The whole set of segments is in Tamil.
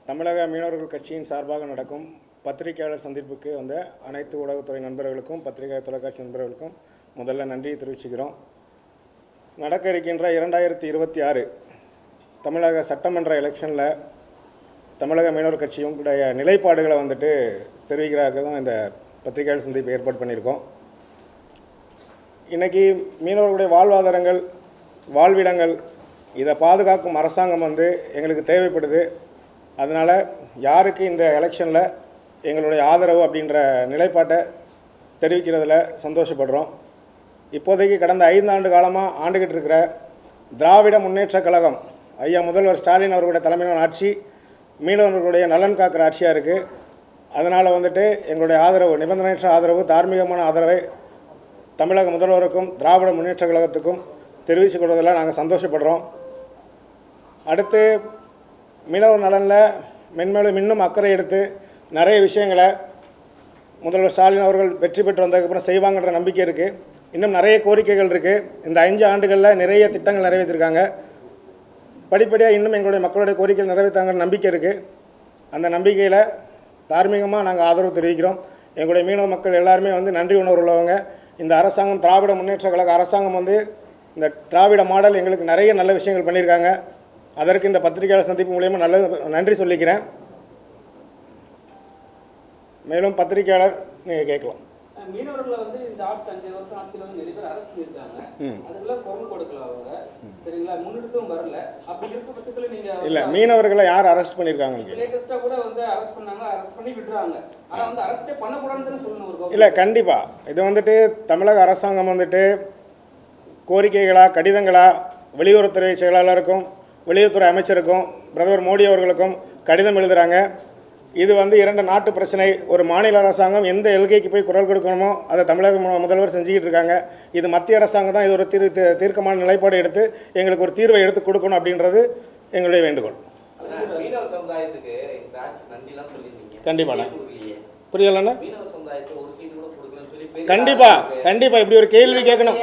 தமிழக மீனவர்கள் கட்சியின் சார்பாக நடக்கும் பத்திரிகையாளர் சந்திப்புக்கு வந்த அனைத்து ஊடகத்துறை நண்பர்களுக்கும் பத்திரிகை தொலைக்காட்சி நண்பர்களுக்கும் முதல்ல நன்றியை தெரிவிச்சுக்கிறோம். நடக்க இருக்கின்ற 2026 தமிழக சட்டமன்ற எலெக்ஷனில் தமிழக மீனவர் கட்சியுடைய நிலைப்பாடுகளை தெரிவிக்கிறதுக்கு தான் இந்த பத்திரிகையாளர் சந்திப்பு ஏற்பாடு பண்ணியிருக்கோம். இன்றைக்கி மீனவர்களுடைய வாழ்வாதாரங்கள், வாழ்விடங்கள் இதை பாதுகாக்கும் அரசாங்கம் எங்களுக்கு தேவைப்படுது. அதனால் யாருக்கு இந்த எலெக்ஷனில் எங்களுடைய ஆதரவு அப்படின்ற நிலைப்பாட்டை தெரிவிக்கிறதுல சந்தோஷப்படுறோம். இப்போதைக்கு கடந்த 5 ஆண்டு காலமாக ஆண்டுகிட்டு இருக்கிற திராவிட முன்னேற்ற கழகம் ஐயா முதல்வர் ஸ்டாலின் அவர்களுடைய தலைமையிலான ஆட்சி மீனவர்களுடைய நலன் காக்கிற ஆட்சியாக இருக்குது. அதனால் எங்களுடைய ஆதரவு, நிபந்தனையற்ற ஆதரவு, தார்மீகமான ஆதரவை தமிழக முதல்வருக்கும் திராவிட முன்னேற்ற கழகத்துக்கும் தெரிவித்துக் கொள்வதில் நாங்கள் சந்தோஷப்படுறோம். அடுத்து மீனவர் நலனில் மென்மேலும் இன்னும் அக்கறை எடுத்து நிறைய விஷயங்களை முதல்வர் ஸ்டாலின் அவர்கள் வெற்றி பெற்று வந்ததுக்கப்புறம் செய்வாங்கன்ற நம்பிக்கை இருக்குது. இன்னும் நிறைய கோரிக்கைகள் இருக்குது. இந்த 5 ஆண்டுகளில் நிறைய திட்டங்கள் நிறைவேற்றிருக்காங்க. படிப்படியாக இன்னும் எங்களுடைய மக்களுடைய கோரிக்கைகள் நிறைவேற்றாங்கன்ற நம்பிக்கை இருக்குது. அந்த நம்பிக்கையில் தார்மீகமாக நாங்கள் ஆதரவு தெரிவிக்கிறோம். எங்களுடைய மீனவ மக்கள் எல்லாருமே நன்றி உணர்வு உள்ளவங்க. இந்த அரசாங்கம், திராவிட முன்னேற்ற கழக அரசாங்கம் இந்த திராவிட மாடல் எங்களுக்கு நிறைய நல்ல விஷயங்கள் பண்ணியிருக்காங்க. அதற்கு இந்த பத்திரிகையாளர் சந்திப்பு மூலியமாக நன்றி சொல்லிக்கிறேன். மேலும் பத்திரிகையாளர் நீங்கள் கேட்கலாம். மீனவர்களை இந்த ஆட்சி 5 வருஷம் ஆட்சியில் நிறைய பேர் அரெஸ்ட் பண்ணியிருக்காங்க. அதுக்கெல்லாம் குரல் கொடுக்கல அவங்க, சரிங்களா? முன்னெடுத்தும் வரல. அப்படி இருக்க பட்சத்தில் நீங்கள் இல்லை, மீனவர்களை யார் அரெஸ்ட் பண்ணியிருக்காங்க? லேட்டஸ்ட்டாக கூட அரெஸ்ட் பண்ணாங்க, அரெஸ்ட் பண்ணி விடுறாங்க. ஆனால் அரெஸ்ட்டே பண்ணக்கூடாதுன்னு சொல்லணும் ஒரு. இல்லை, கண்டிப்பாக இது தமிழக அரசாங்கம் கோரிக்கைகளா, கடிதங்களா வெளியுறவுத்துறை செயலாளருக்கும் வெளியுறவுத்துறை அமைச்சருக்கும் பிரதமர் மோடி அவர்களுக்கும் கடிதம் எழுதுகிறாங்க. இது 2 நாட்டு பிரச்சனை. ஒரு மாநில அரசாங்கம் எந்த எல்கைக்கு போய் குரல் கொடுக்கணுமோ அதை தமிழக முதல்வர் செஞ்சுக்கிட்டு இருக்காங்க. இது மத்திய அரசாங்கம் தான் இது ஒரு தீர்க்கமான நிலைப்பாடு எடுத்து எங்களுக்கு ஒரு தீர்வை எடுத்து கொடுக்கணும் அப்படின்றது எங்களுடைய வேண்டுகோள். கண்டிப்பாக புரியலண்ணா? கண்டிப்பாக இப்படி ஒரு கேள்வி கேட்கணும்.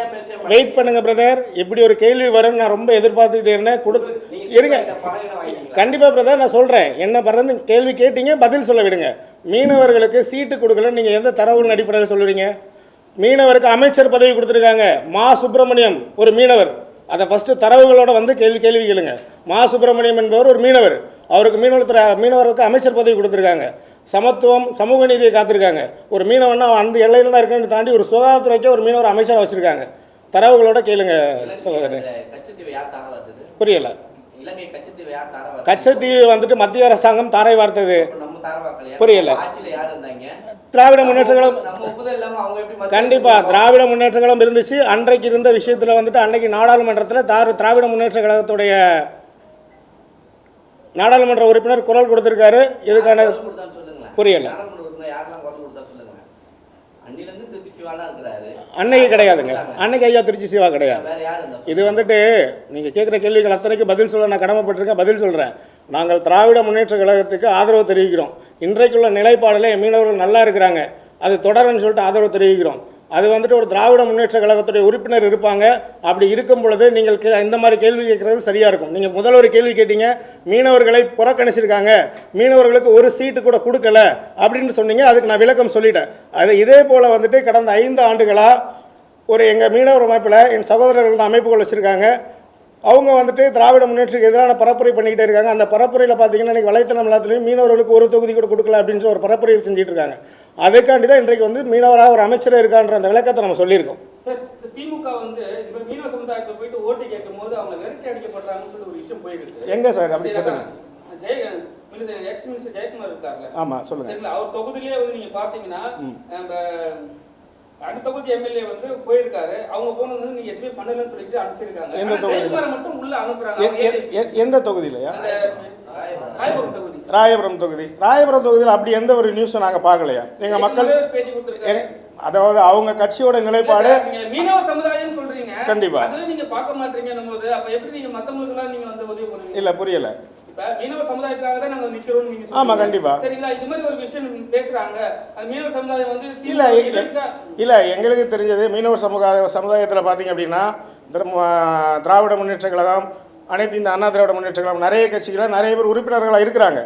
வெயிட் பண்ணுங்க பிரதர், இப்படி ஒரு கேள்வி வரும் நான் ரொம்ப எதிர்பார்த்துக்கிட்டே இருந்தேன். இருங்க, கண்டிப்பாக பிரதர் நான் சொல்கிறேன். என்ன பண்ணுறதுன்னு கேள்வி கேட்டீங்க, பதில் சொல்ல விடுங்க. மீனவர்களுக்கு சீட்டு கொடுக்கலன்னு நீங்கள் எந்த தரவுகளின் அடிப்படையில் சொல்லுவீங்க? மீனவருக்கு அமைச்சர் பதவி கொடுத்துருக்காங்க. மா சுப்பிரமணியம் ஒரு மீனவர். அதை ஃபஸ்ட்டு தரவுகளோட கேள்வி கேளுங்க. மா சுப்பிரமணியம் என்பவர் ஒரு மீனவர். அவருக்கு மீனவருக்கு அமைச்சர் பதவி கொடுத்துருக்காங்க. சமத்துவம், சமூக நீதியை காத்திருக்காங்க. ஒரு மீனவன்னா அந்த எல்லையில் தான் இருக்குன்னு தாண்டி ஒரு சுகாதாரத்துறைக்கே ஒரு மீனவர் அமைச்சராக வச்சுருக்காங்க. தரவுகளோட கேளுங்க சகோதரன். புரியல. கச்சத்தீவு மத்திய அரசாங்கம் தாரை வார்த்தது. புரியல. திராவிட முன்னேற்ற கழகம் கண்டிப்பா திராவிட முன்னேற்ற கழகம் இருந்துச்சு. அன்றைக்கு இருந்த விஷயத்துல அன்னைக்கு நாடாளுமன்றத்தில் திராவிட முன்னேற்ற கழகத்துடைய நாடாளுமன்ற உறுப்பினர் குரல் கொடுத்திருக்காரு. இதுக்கான புரியல. அன்னைக்கு கிடையாதுங்க. அன்னைக்கு ஐயா திருச்சி சிவா கிடையாது. இது நீங்கள் கேட்குற கேள்விகள் அத்தனைக்கு பதில் சொல்ல நான் கடமைப்பட்டிருக்கேன். பதில் சொல்கிறேன். நாங்கள் திராவிட முன்னேற்ற கழகத்துக்கு ஆதரவு தெரிவிக்கிறோம். இன்றைக்குள்ள நிலைப்பாடில் மீனவர்கள் நல்லா இருக்கிறாங்க, அது தொடருன்னு சொல்லிட்டு ஆதரவு தெரிவிக்கிறோம். அது ஒரு திராவிட முன்னேற்ற கழகத்துடைய உறுப்பினர் இருப்பாங்க. அப்படி இருக்கும் பொழுது நீங்கள் இந்த மாதிரி கேள்வி கேட்குறது சரியாக இருக்கும். நீங்கள் முதல்ல ஒரு கேள்வி கேட்டீங்க, மீனவர்களை புறக்கணிச்சிருக்காங்க, மீனவர்களுக்கு ஒரு சீட்டு கூட கொடுக்கல அப்படின்னு சொன்னீங்க. அதுக்கு நான் விளக்கம் சொல்லிட்டேன். அது இதே போல் கடந்த 5 ஆண்டுகளாக எங்கள் மீனவர் அமைப்பில் என் சகோதரர்கள் அமைப்புகள் வச்சுருக்காங்க. அவங்க திராவிட முன்னேற்றத்துக்கு எதிரான பரப்புரை பண்ணிக்கிட்டே இருக்காங்க. அந்த பரப்புரையில் பார்த்தீங்கன்னா இன்றைக்கி வலைத்தளம் எல்லாத்துலேயும் மீனவர்களுக்கு ஒரு தொகுதி கூட கொடுக்கல அப்படின்னு ஒரு பரப்புரை செஞ்சுட்டு இருக்காங்க. அதுக்காண்டி தான் இன்றைக்கு மீனவராக ஒரு அமைச்சர் இருக்கான்ற அந்த விளக்கத்தை நம்ம சொல்லியிருக்கோம். திமுக மீனவ சமுதாயத்தை போயிட்டு ஓட்டு கேட்கும் போது அவங்க விரட்டி அடிக்கப்பட்டாங்கன்னு ஒரு விஷயம் போயிருக்கு. எங்க சார் அப்படி சொல்லுங்க? எக்ஸ் மினிஸ்டர் ஜெயக்குமார் இருக்காருல்ல, ஆமா சொல்லுங்க. அவர் தொகுதியிலே நீங்க பாத்தீங்கன்னா அடுத்த தொகுதி எம்எல்ஏ போயிருக்காரு. அவங்க போனது நீங்க எதுவுமே பண்ணலன்னு சொல்லிட்டு அனுப்பிச்சிருக்காங்க. மட்டும் உள்ள அனுப்புறாங்க. எந்த தொகுதியிலயா? ராயபுரம் தொகுதியில் அப்படி எந்த ஒரு நியூஸும் நாங்கள் பார்க்கலையா? எங்கள் மக்கள் அதாவது அவங்க கட்சியோட நிலைப்பாடு மீனவ சமுதாயம் சொல்றீங்க. கண்டிப்பா நீங்க பார்க்க மாட்டீங்கன்னும் போது அப்ப எப்படி நீங்க மத்தவங்களுக்கெல்லாம் நீங்க உதவி பண்ணுவீங்க? இல்ல புரியல. இப்ப மீனவ சமுதாயத்துக்காக தான் நாங்க நிக்கிறோம் நீங்க. ஆமா கண்டிப்பா. சரிங்களா? இது மாதிரி ஒரு விஷயம் பேசுறாங்க. அது மீனவ சமுதாயம் இல்ல எங்களுக்கு தெரிஞ்சது மீனவ சமுதாயத்தில் பார்த்தீங்க அப்படின்னா திராவிட முன்னேற்ற கழகம், அனைத்து இந்த அண்ணா திராவிட முன்னேற்ற கழகம் நிறைய கட்சிகள் நிறைய பேர் உறுப்பினர்களாக இருக்கிறாங்க.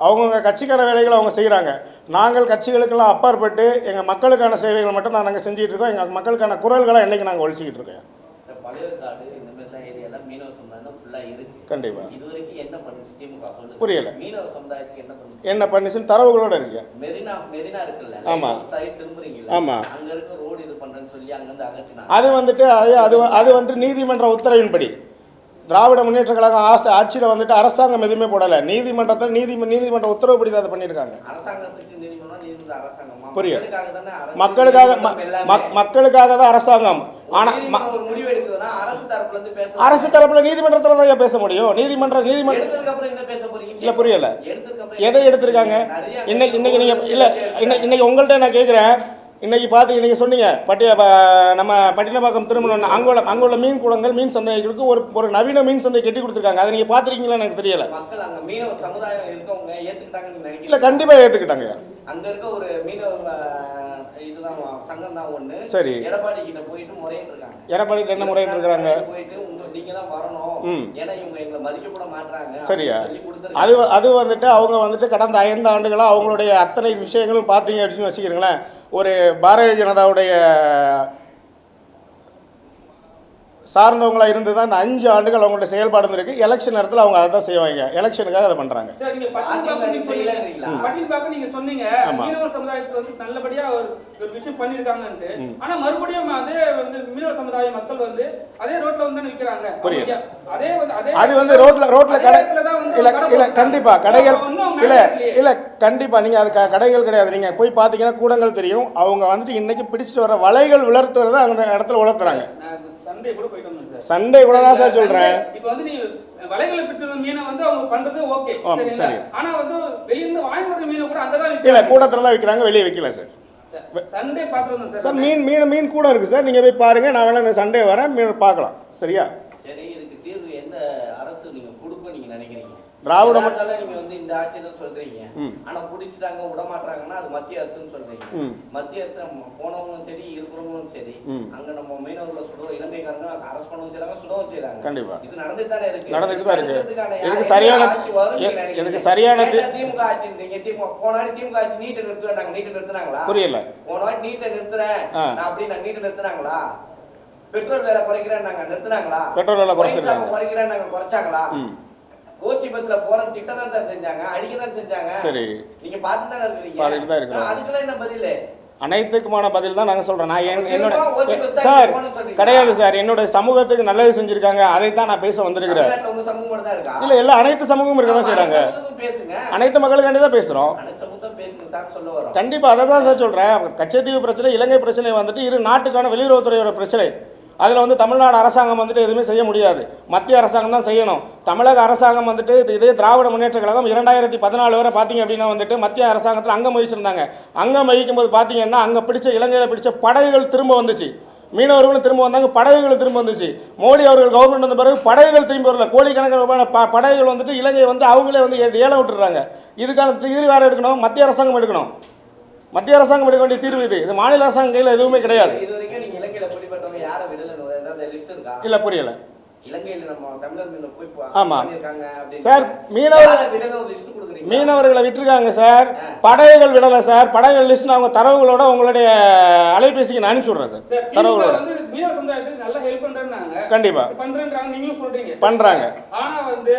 அவங்கவுங்க கட்சிக்கான வேலைகளை அவங்க செய்கிறாங்க. நாங்கள் கட்சிகளுக்கெல்லாம் அப்பாற்பட்டு எங்கள் மக்களுக்கான சேவைகளை மட்டும் தான் நாங்கள் செஞ்சுட்டு இருக்கோம். எங்கள் மக்களுக்கான குரல்களை என்றைக்கு நாங்கள் ஒழிச்சிக்கிட்டு இருக்கோம். பழையற்காடு இந்த மாதிரிலாம் ஏரியாலாம் மீனவ சமுதாயம் ஃபுல்லாக இருக்கு. கண்டிப்பாக இது வரைக்கும் என்ன பண்ணுச்சு திமுக சொல்லுங்க. புரியல. மீனவ சமுதாயத்துக்கு என்ன பண்ணுச்சு? என்ன பண்ணிச்சுன்னு தரவுகளோட இருக்கு. மெரினா இருக்குல்ல, ஆமாம் சைடு திரும்புறீங்களா, ஆமாம், அங்க இருக்க ரோடு இது பண்றேன்னு சொல்லி அங்கிருந்து அகற்றினாங்க. அது வந்துட்டு அது வந்து நீதிமன்ற உத்தரவின்படி திராவிட முன்னேற்ற கழகம் ஆட்சியில் வந்துட்டு அரசாங்கம் எதுவுமே போடலை. நீதிமன்றத்தில் நீதிமன்ற உத்தரவுப்படி தான் அதை பண்ணியிருக்காங்க. அரசாங்கத்துக்கு நீதிமன்றம் நீதிமன்ற அரசாங்கமா? புரியுது. மக்களுக்காக மக்களுக்காக தான் அரசாங்கம். ஆனா ஒரு முடிவு எடுக்குதுன்னா அரசு தரப்புல நீதிமன்றத்தில் தான் பேச முடியும். நீதிமன்றம் எடுத்ததுக்கு அப்புறம் என்ன பேச போறீங்க? இல்ல புரியல. எடுத்ததுக்கு அப்புறம் எதை எடுத்திருக்காங்க? இன்னைக்கு நீங்க இல்ல இன்னைக்கு உங்கள்கிட்ட நான் கேட்கிறேன். இன்னைக்கு பார்த்து நீங்கள் சொன்னீங்க நம்ம பட்டினப்பாக்கம் திருமணம் அங்குள்ள மீன் கூடங்கள் மீன் சந்தைகளுக்கு ஒரு நவீன மீன் சந்தை கட்டி கொடுத்துருக்காங்க. அதை நீங்கள் பார்த்துருக்கீங்களா எனக்கு தெரியல. மக்கள் அங்கே மீனவ சமுதாயம் இருக்கவங்க ஏற்றுக்கிட்டாங்கன்னு நினைக்கிறேன். இல்லை கண்டிப்பாக ஏற்றுக்கிட்டாங்க. அங்கே இருக்க ஒரு மீனவ இதுதான் சங்கம் தான் ஒன்று. சரி. எடப்பாடி கிட்ட போயிட்டு முறையிட்டு இருக்காங்க. எடப்பாடிக்கு என்ன முறையிட்டு இருக்காங்க? போயிட்டு நீங்க தான் வரணும், ஏன்னா இவங்க எங்களை மதிக்க கூட மாட்டாங்க. சரியா. அது வந்துட்டு அவங்க வந்துட்டு கடந்த 5 ஆண்டுகளாக அவங்களுடைய அத்தனை விஷயங்களும் பார்த்தீங்க அப்படின்னு வச்சுக்கிறீங்களேன். ஒரு பாரதிய ஜனதாவுடைய சார்ந்தவங்களா இருந்து தான் இந்த 5 ஆண்டுகள் அவங்களோட செயல்பாடு இருக்கு. எலெக்ஷன் நேரத்தில் அவங்க அதை தான் செய்வாங்க. எலெக்ஷனுக்காக அதை பண்றாங்க. நீங்க சொன்னீங்க மீனவர் சமுதாயத்துக்கு வந்து நல்லபடியா ஒரு விஷயம் பண்ணிருக்காங்கன்னு. ஆனா மறுபடியும் அதே வந்து மீனவர் சமுதாய மக்கள் வந்து அதே ரோட்ல வந்து நிக்கிறாங்க. புரியுது. அது வந்து ரோட்ல கடை இல்ல கண்டிப்பா கடைகள் இல்ல கண்டிப்பா நீங்க அது கடைகள் கிடையாது. நீங்க போய் பாத்தீங்கன்னா கூடங்கள் தெரியும். அவங்க வந்துட்டு இன்னைக்கு பிடிச்சிட்டு வர வலைகள் உலர்த்துறத அந்த இடத்துல உலர்த்துறாங்க. சண்டே கூட தான் சார் சொல்றேன். இப்போ வந்து நீ வலைகளை பிடிச்ச மீனை வந்து அவங்க பண்றது ஓகே சரிங்களா. ஆனா வந்து வெளிய இருந்து வாங்கி வர மீனை கூட அங்க தான் இல்ல கூடத்துல தான் விக்கிறாங்க, வெளிய விக்கல சார். சண்டே பாக்குறோம் சார். மீன் கூட இருக்கு சார். நீங்க போய் பாருங்க. நான் வேணா இந்த சண்டே வரேன், மீன் பார்க்கலாம். சரியா? சரி, இதுக்கு தீர்வு எந்த அரசு நீங்க கொடுக்கும் நீங்க நினைக்கிறீங்க? திராவிட நீங்க வந்து இந்த ஆட்சி தான் சொல்றீங்க. ஆனா புடிச்சிட்டாங்க விட மாட்டாங்கன்னா அது மத்திய அரசுன்னு சொல்றீங்க. மத்திய அரசு போனவங்களும் சரி இருக்கிறவங்களும் சரி அங்க நம்ம மீனவர்களை சுடவும் இலங்கைக்காரங்க அரெஸ்ட் பண்ணவும் செய்யறாங்க, சுடவும் செய்யறாங்க. கண்டிப்பா இது நடந்துட்டு தானே இருக்கு. நடந்துட்டு தான் இருக்கு. இதுக்கு சரியான திமுக ஆட்சின்றீங்க. போனாடி திமுக ஆட்சி நீட்டை நிறுத்துறாங்க. நீட்டை நிறுத்துறாங்களா? புரியல. போனாடி நீட்டை நிறுத்துறேன் அப்படி நான் நீட்டை நிறுத்துறாங்களா? பெட்ரோல் விலை குறைக்கிறேன் நாங்க நிறுத்துறாங்களா? பெட்ரோல் விலை குறைக்கிறேன் நாங்க குறைச்சாங்களா? கோச்சி பஸ்ல போற திட்ட தான் சார் செஞ்சாங்க, அடிக்க தான் செஞ்சாங்க. சரி, நீங்க பார்த்து தானே இருக்கீங்க. அதுக்கெல்லாம் என்ன பதில்? அனைத்துக்குமான பதில் தான் நாங்கள் சொல்கிறேன். நான் என்னோட சார் கிடையாது சார். என்னோட சமூகத்துக்கு நல்லது செஞ்சுருக்காங்க, அதை தான் நான் பேச வந்திருக்கிறேன். இல்லை இல்லை அனைத்து சமூகமும் இருக்க தான் செய்கிறாங்க. அனைத்து மக்களுக்காண்டி தான் பேசுகிறோம். கண்டிப்பாக அதை தான் சார் சொல்கிறேன். கச்சத்தீவு பிரச்சனை, இலங்கை பிரச்சனை வந்துட்டு இரு நாட்டுக்கான வெளியுறவுத்துறையோட பிரச்சனை. அதில் வந்து தமிழ்நாடு அரசாங்கம் வந்துட்டு எதுவுமே செய்ய முடியாது. மத்திய அரசாங்கம் தான் செய்யணும். தமிழக அரசாங்கம் வந்துட்டு இதே திராவிட முன்னேற்ற கழகம் 2014 வரை பார்த்தீங்க அப்படின்னா வந்துட்டு மத்திய அரசாங்கத்தில் அங்கம் வகிச்சிருந்தாங்க. அங்கம் வகிக்கும் போது பார்த்தீங்கன்னா அங்கே இலங்கையில் பிடிச்ச படகுகள் திரும்ப வந்துச்சு. மீனவர்களும் திரும்ப வந்தாங்க, படகுகள் திரும்ப வந்துச்சு. மோடி அவர்கள் கவர்மெண்ட் வந்த பிறகு படகுகள் திரும்பி வரல. கோடிக்கணக்கான படகுகள் வந்துட்டு இலங்கை வந்து அவங்களே வந்து ஏலம் விட்டுறாங்க. இதுக்கான தீர்வு வேறு எடுக்கணும், மத்திய அரசாங்கம் எடுக்கணும். மத்திய அரசாங்கம் எடுக்க வேண்டிய தீர்வு இது. மாநில அரசாங்கம் கையில் எதுவுமே கிடையாது. இல்ல புரியல. ஆமா சார், மீனவர்களை விட்டுருக்காங்க சார். படகுகள் விடல சார். படகுகள் லிஸ்ட் அவங்க தரவுகளோட உங்களுடைய அலைபேசிக்கு நான் அனுப்பிச்சு விடுறேன் சார். தரவுகளோட கண்டிப்பா பண்றாங்க. ஆனா வந்து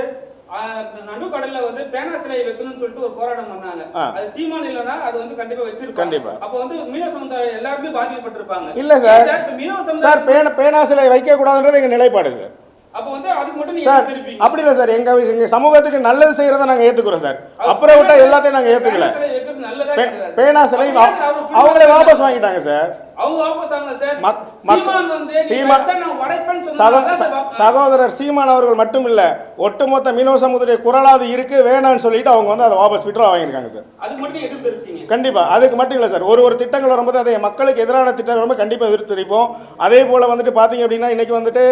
நடுக்கடல்ல வந்து பேனா சிலை வைக்கணும்னு சொல்லிட்டு ஒரு போராட்டம் பண்ணாங்க. அது சீமான் இல்லனா அது வந்து கண்டிப்பா வச்சிருப்பாங்க. கண்டிப்பா. அப்ப வந்து மீனவ சமுதாயம் எல்லாருமே பாதிக்கப்பட்டிருப்பாங்க. இல்ல சார், சார் பேனா சிலை வைக்க கூடாதுன்றது எங்க நிலைப்பாடு சார். அப்ப வந்து அதுக்கு மட்டும் நீங்க திருப்பீங்க. அப்படி இல்ல சார். எங்க சமூகத்துக்கு நல்லது செய்யறத நாங்க ஏத்துக்குறோம் சார். அப்புறம் விட்டா எல்லாத்தையும் நாங்க ஏத்துக்கல. பேனா சிலை அவங்களே வாபஸ் வாங்கிட்டாங்க சார். அவங்க வாபஸ் வாங்கல சார். சீமான் வந்து சகோதரர் சீமான் அவர்கள் மட்டும் இல்ல, ஒட்டுமொத்த மீனவ சமுதாய குரலாது இருக்கு வேணான்னு சொல்லிட்டு அவங்க வந்து அதை வாபஸ் விட்ரா வாங்கியிருக்காங்க சார். அதுக்கு மட்டும் எதிர்ப்பு தெரிவிச்சீங்க? கண்டிப்பா. அதுக்கு மட்டும் இல்ல சார். ஒரு திட்டங்கள் வரும்போது அதை மக்களுக்கு எதிரான திட்டங்கள் வரும்போது கண்டிப்பா எதிர்த்து தெரிவிப்போம். அதே போல வந்துட்டு பாத்தீங்க அப்படின்னா இன்னைக்கு வந்துட்டு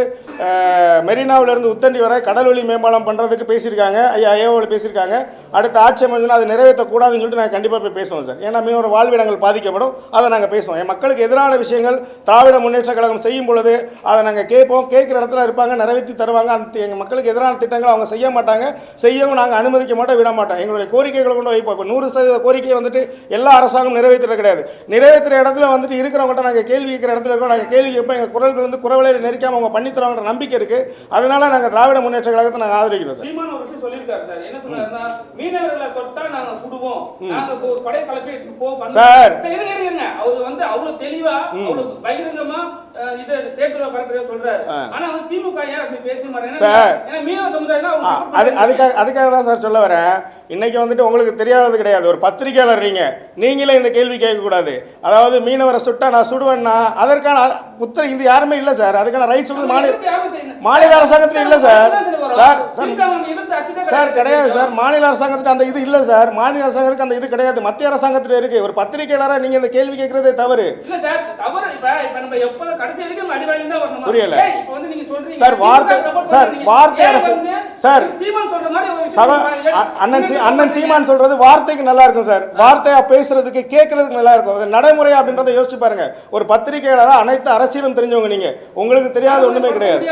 மெரினாவில இருந்து உத்தண்டி வரை கடல்வழி மேம்பாலம் பண்றதுக்கு பேசியிருக்காங்க. ஐயாவோட பேசியிருக்காங்க. அடுத்த ஆட்சி அமைஞ்சுன்னா அதை நிறைவேற்றக்கூடாதுன்னு சொல்லிட்டு நாங்கள் கண்டிப்பா போய் பேசுவோம் சார். ஏன்னா மீனவர் வாழ்விடங்கள் பாதிக்கப்படும், அதை நாங்கள் பேசுவோம். என் மக்களுக்கு எதிரான விஷயங்கள் திராவிட முன்னேற்ற கழகம் செய்யும் பொழுது அதை நாங்கள் கேட்போம். கேட்குற இடத்துல இருப்பாங்க, நிறைவேற்றி தருவாங்க. அந்த எங்கள் மக்களுக்கு எதிரான திட்டங்களை அவங்க செய்ய மாட்டாங்க, செய்யவும் நாங்கள் அனுமதிக்க மாட்டோம், விட மாட்டோம். எங்களுடைய கோரிக்கைகளை கொண்டு வைப்போம். இப்போ 100% கோரிக்கையை வந்துட்டு எல்லா அரசாங்கம் நிறைவேற்றுறது கிடையாது. நிறைவேற்றுற இடத்துல வந்துட்டு இருக்கிறவங்கள்ட்ட நாங்கள் கேள்வி கேட்குற இடத்துல இருக்கோம், நாங்கள் கேள்வி கேட்போம். எங்கள் குரல்கள் வந்து குரவலை நெரிக்காமல் அவங்க பண்ணித்தருவாங்கிற நம்பிக்கை இருக்குது. அதனால நாங்கள் திராவிட முன்னேற்ற கழகத்தை நாங்கள் ஆதரிக்கிறோம் சார். சீமான் ஒரு விஷயம் சொல்லியிருக்காரு சார். என்ன சொல்றாருன்னா, மீனவர்களை தொட்டா நாங்க சுடுவோம், நாங்க ஒரு படை கலப்பி போவோம் சார். இருங்க, அவர் வந்து அவ்வளவு தெளிவா அவ்வளவு பகிரங்கமா இதை தேர்தல் பரப்புரையா சொல்றாரு. ஆனா வந்து திமுக ஏன் அப்படி பேச மாட்டேங்க? ஏன்னா மீனவ சமுதாயம் அதுக்காக தான் சார் சொல்ல வரேன். இன்னைக்கு வந்துட்டு உங்களுக்கு தெரியாதது கிடையாது. ஒரு பத்திரிகையாளர் நீங்களே இந்த கேள்வி கேட்கக்கூடாது. அதாவது மீனவரை சுட்டா நான் சுடுவேன்னா அதற்கான உத்தரவு இது யாருமே இல்லை சார். அதுக்கான ரைட்ஸ் வந்து மாநில அரசாங்கத்தில் இல்லை சார். சார் கிடையாது சார். மாநில அரசாங்கத்துக்கு அந்த இது இல்லை சார். மாநில அரசாங்கத்துக்கு அந்த இது கிடையாது, மத்திய அரசாங்கத்தில் இருக்கு. ஒரு பத்திரிகையாளராக நீங்க இந்த கேள்வி கேட்கறதே தவறு. புரியல சார். வார்த்தை சார் அண்ணன் சீமான் சொல்றது வார்த்தைக்கு நல்லா இருக்கும் சார். வார்த்தையா பேசுறதுக்கு கேட்கறதுக்கு நல்லா இருக்கும். நடைமுறை அப்படின்றத யோசிச்சு பாருங்க. ஒரு பத்திரிகையாளராக அனைத்து அரசியலும் தெரிஞ்சவங்க நீங்க, உங்களுக்கு தெரியாத ஒண்ணுமே கிடையாது.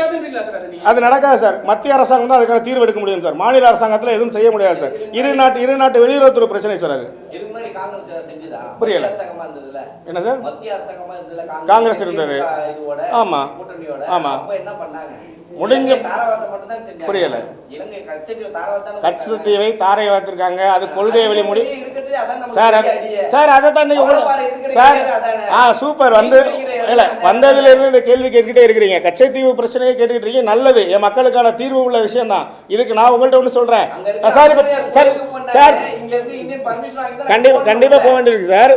அது நடக்காது சார். மத்திய அரசாங்கம் தான் அதுக்கான தீர்வு எடுக்க முடியும் சார். மாநில அரசாங்கத்தில் எதுவும் செய்ய முடியாது சார். இரு நாட்டு வெளியுறவுத்துறை பிரச்சனை சார். அது புரியல என்ன சார்? காங்கிரஸ் இருந்தது. ஆமா ஆமா முடிஞ்ச புரியல. கச்சத்தீவை தாரை வார்த்திருக்காங்க. அது கொள்கையை வெளிமுடி சார். சார் அதை தான் சார் சூப்பர் வந்து இல்ல வந்ததுல இருந்து இந்த கேள்வி கேட்டுக்கிட்டே இருக்கிறீங்க. கச்சத்தீவு பிரச்சனையை கேட்டுக்கிட்டு இருக்கீங்க. நல்லது, என் மக்களுக்கான தீர்வு உள்ள விஷயம் தான். இதுக்கு நான் உங்கள்கிட்ட ஒன்று சொல்றேன் சார். சார் சார் கண்டிப்பா போக வேண்டியிருக்கு சார்.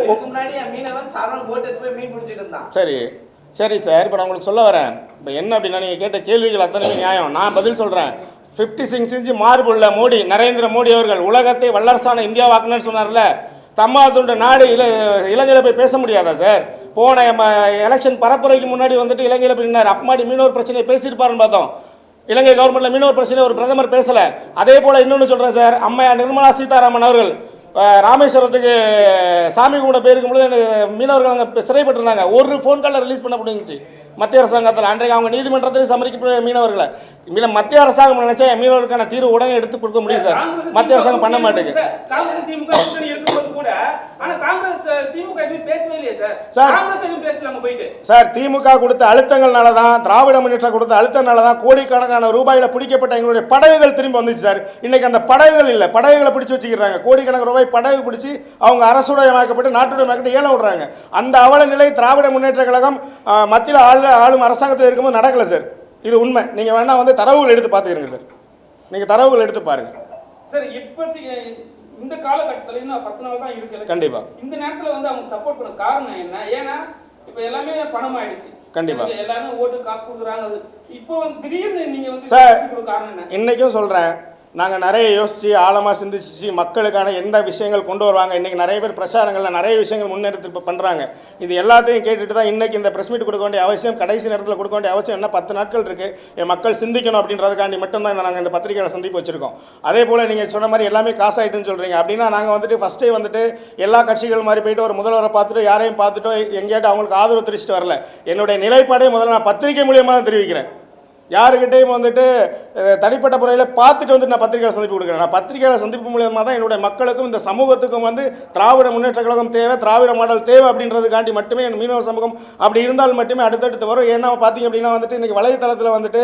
சரி சரி சார். இப்போ நான் உங்களுக்கு சொல்ல வரேன். இப்போ என்ன அப்படின்னா, நீங்கள் கேட்ட கேள்விகள் அத்தனை நியாயம். நான் பதில் சொல்கிறேன். 56 இன்ச்சு மார்புள்ள மோடி, நரேந்திர மோடி அவர்கள் உலகத்தை வல்லரசான இந்தியாவாக்குன்னு சொன்னார்ல. தம்மாதுண்ட நாடு இலங்கையில் போய் பேச முடியாதா சார்? போன எலெக்ஷன் பரப்புரைக்கு முன்னாடி வந்துட்டு இலங்கையில் போய் நின்னார். அப்பமாடி மீனவர் பிரச்சனையை பேசியிருப்பாருன்னு பார்த்தோம். இலங்கை கவர்மெண்ட்டில் மீனவர் பிரச்சனை ஒரு பிரதமர் பேசலை. அதே போல் இன்னொன்று சொல்கிறேன் சார். அம்மையார் நிர்மலா சீதாராமன் அவர்கள் ராமேஸ்வரத்துக்கு சாமி கூட போயிருக்கும் பொழுது மீனவர்கள் அங்கே சிறைப்பட்டிருந்தாங்க. ஒரு ஃபோன் காலில் ரிலீஸ் பண்ண முடிஞ்சிச்சு மத்திய அரசாங்கத்தில். அன்றைக்கு அவங்க நீதிமன்றத்தில் சமரிக்க மீனவர்களை மத்திய அரசாங்கம் நினைச்சா மீனவர்களுக்கான தீர்வு உடனே எடுத்து கொடுக்க முடியும் சார். மத்திய அரசாங்கம் பண்ண மாட்டேங்குது சார். திமுக கொடுத்த அழுத்தங்கள்னால தான், திராவிட முன்னேற்றம் கொடுத்த அழுத்தங்களால தான் கோடிக்கணக்கான ரூபாயில பிடிக்கப்பட்ட எங்களுடைய படகுகள் திரும்பி வந்துச்சு சார். இன்னைக்கு அந்த படகுகள் இல்லை, படகுகளை பிடிச்சி வச்சுக்கிறாங்க. கோடிக்கணக்கான ரூபாய் படகு பிடிச்சி அவங்க அரசுடையமாக்கப்பட்டு நாட்டுடையமாக்கப்பட்டு ஏலம் விடுறாங்க. அந்த அவல நிலை திராவிட முன்னேற்ற கழகம் மத்தியில் ஆளும் அரசாங்கத்தில் இருக்கும்போது நடக்கல சார். இது உண்மை. நீங்க வேணா வந்து தரவுகள் எடுத்து பாத்துக்கிறீங்க சார். நீங்க தரவுகள் எடுத்து பாருங்க சார். இப்போதைக்கு இந்த காலகட்டத்தில் இன்னும் 10 நாள் தான் இருக்கு. கண்டிப்பா இந்த நேரத்தில் வந்து அவங்க சப்போர்ட் பண்ண காரணம் என்ன? ஏன்னா இப்போ எல்லாமே பணம் ஆயிடுச்சு. கண்டிப்பா எல்லாரும் ஓட்டு காசு கொடுக்குறாங்க. இப்போ திடீர்னு நீங்க வந்து காரணம் என்ன? இன்னைக்கும் சொல்றேன், நாங்கள் நிறைய யோசித்து ஆழமாக சிந்திச்சு மக்களுக்கான எந்த விஷயங்கள் கொண்டு வருவாங்க. இன்றைக்கி நிறைய பேர் பிரச்சாரங்களில் நிறைய விஷயங்கள் முன்னெடுத்து இப்போ பண்ணுறாங்க. இது எல்லாத்தையும் கேட்டுட்டு தான் இன்றைக்கி இந்த ப்ரெஸ் மீட் கொடுக்க வேண்டிய அவசியம், கடைசி நேரத்தில் கொடுக்க வேண்டிய அவசியம் என்ன, 10 நாட்கள் இருக்குது. என் மக்கள் சிந்திக்கணும் அப்படின்றதுக்காண்டி மட்டும்தான் நாங்கள் இந்த பத்திரிகையில் சந்திப்பு வச்சுருக்கோம். அதே போல் நீங்கள் சொன்ன மாதிரி எல்லாமே காசாயிட்டுன்னு சொல்கிறீங்க. அப்படின்னா நாங்கள் வந்துட்டு ஃபஸ்ட்டே வந்துட்டு எல்லா கட்சிகள் மாதிரி போயிட்டு ஒரு முதல்வரை பார்த்துட்டு யாரையும் பார்த்துட்டோ எங்கேயாட்டும் அவங்களுக்கு ஆதரவு தெரிவிச்சிட்டு வரல. என்னுடைய நிலைப்பாடே முதல்ல நான் பத்திரிகை மூலியமாக தான் தெரிவிக்கிறேன். யாருக்கிட்டையும் வந்துட்டு தனிப்பட்ட முறையில் பார்த்துட்டு வந்து நான் பத்திரிகையில் சந்திப்பு கொடுக்குறேன். நான் பத்திரிகையில் சந்திப்பு மூலியமாக தான் என்னுடைய மக்களுக்கும் இந்த சமூகத்துக்கும் வந்து திராவிட முன்னேற்ற கழகம் தேவை, திராவிட மாடல் தேவை அப்படின்றதுக்காண்டி மட்டுமே என் மீனவ சமூகம் அப்படி இருந்தால் மட்டுமே அடுத்தடுத்து வரும். ஏன்னா பார்த்தீங்க அப்படின்னா வந்துட்டு இன்றைக்கி வலைத்தளத்தில் வந்துட்டு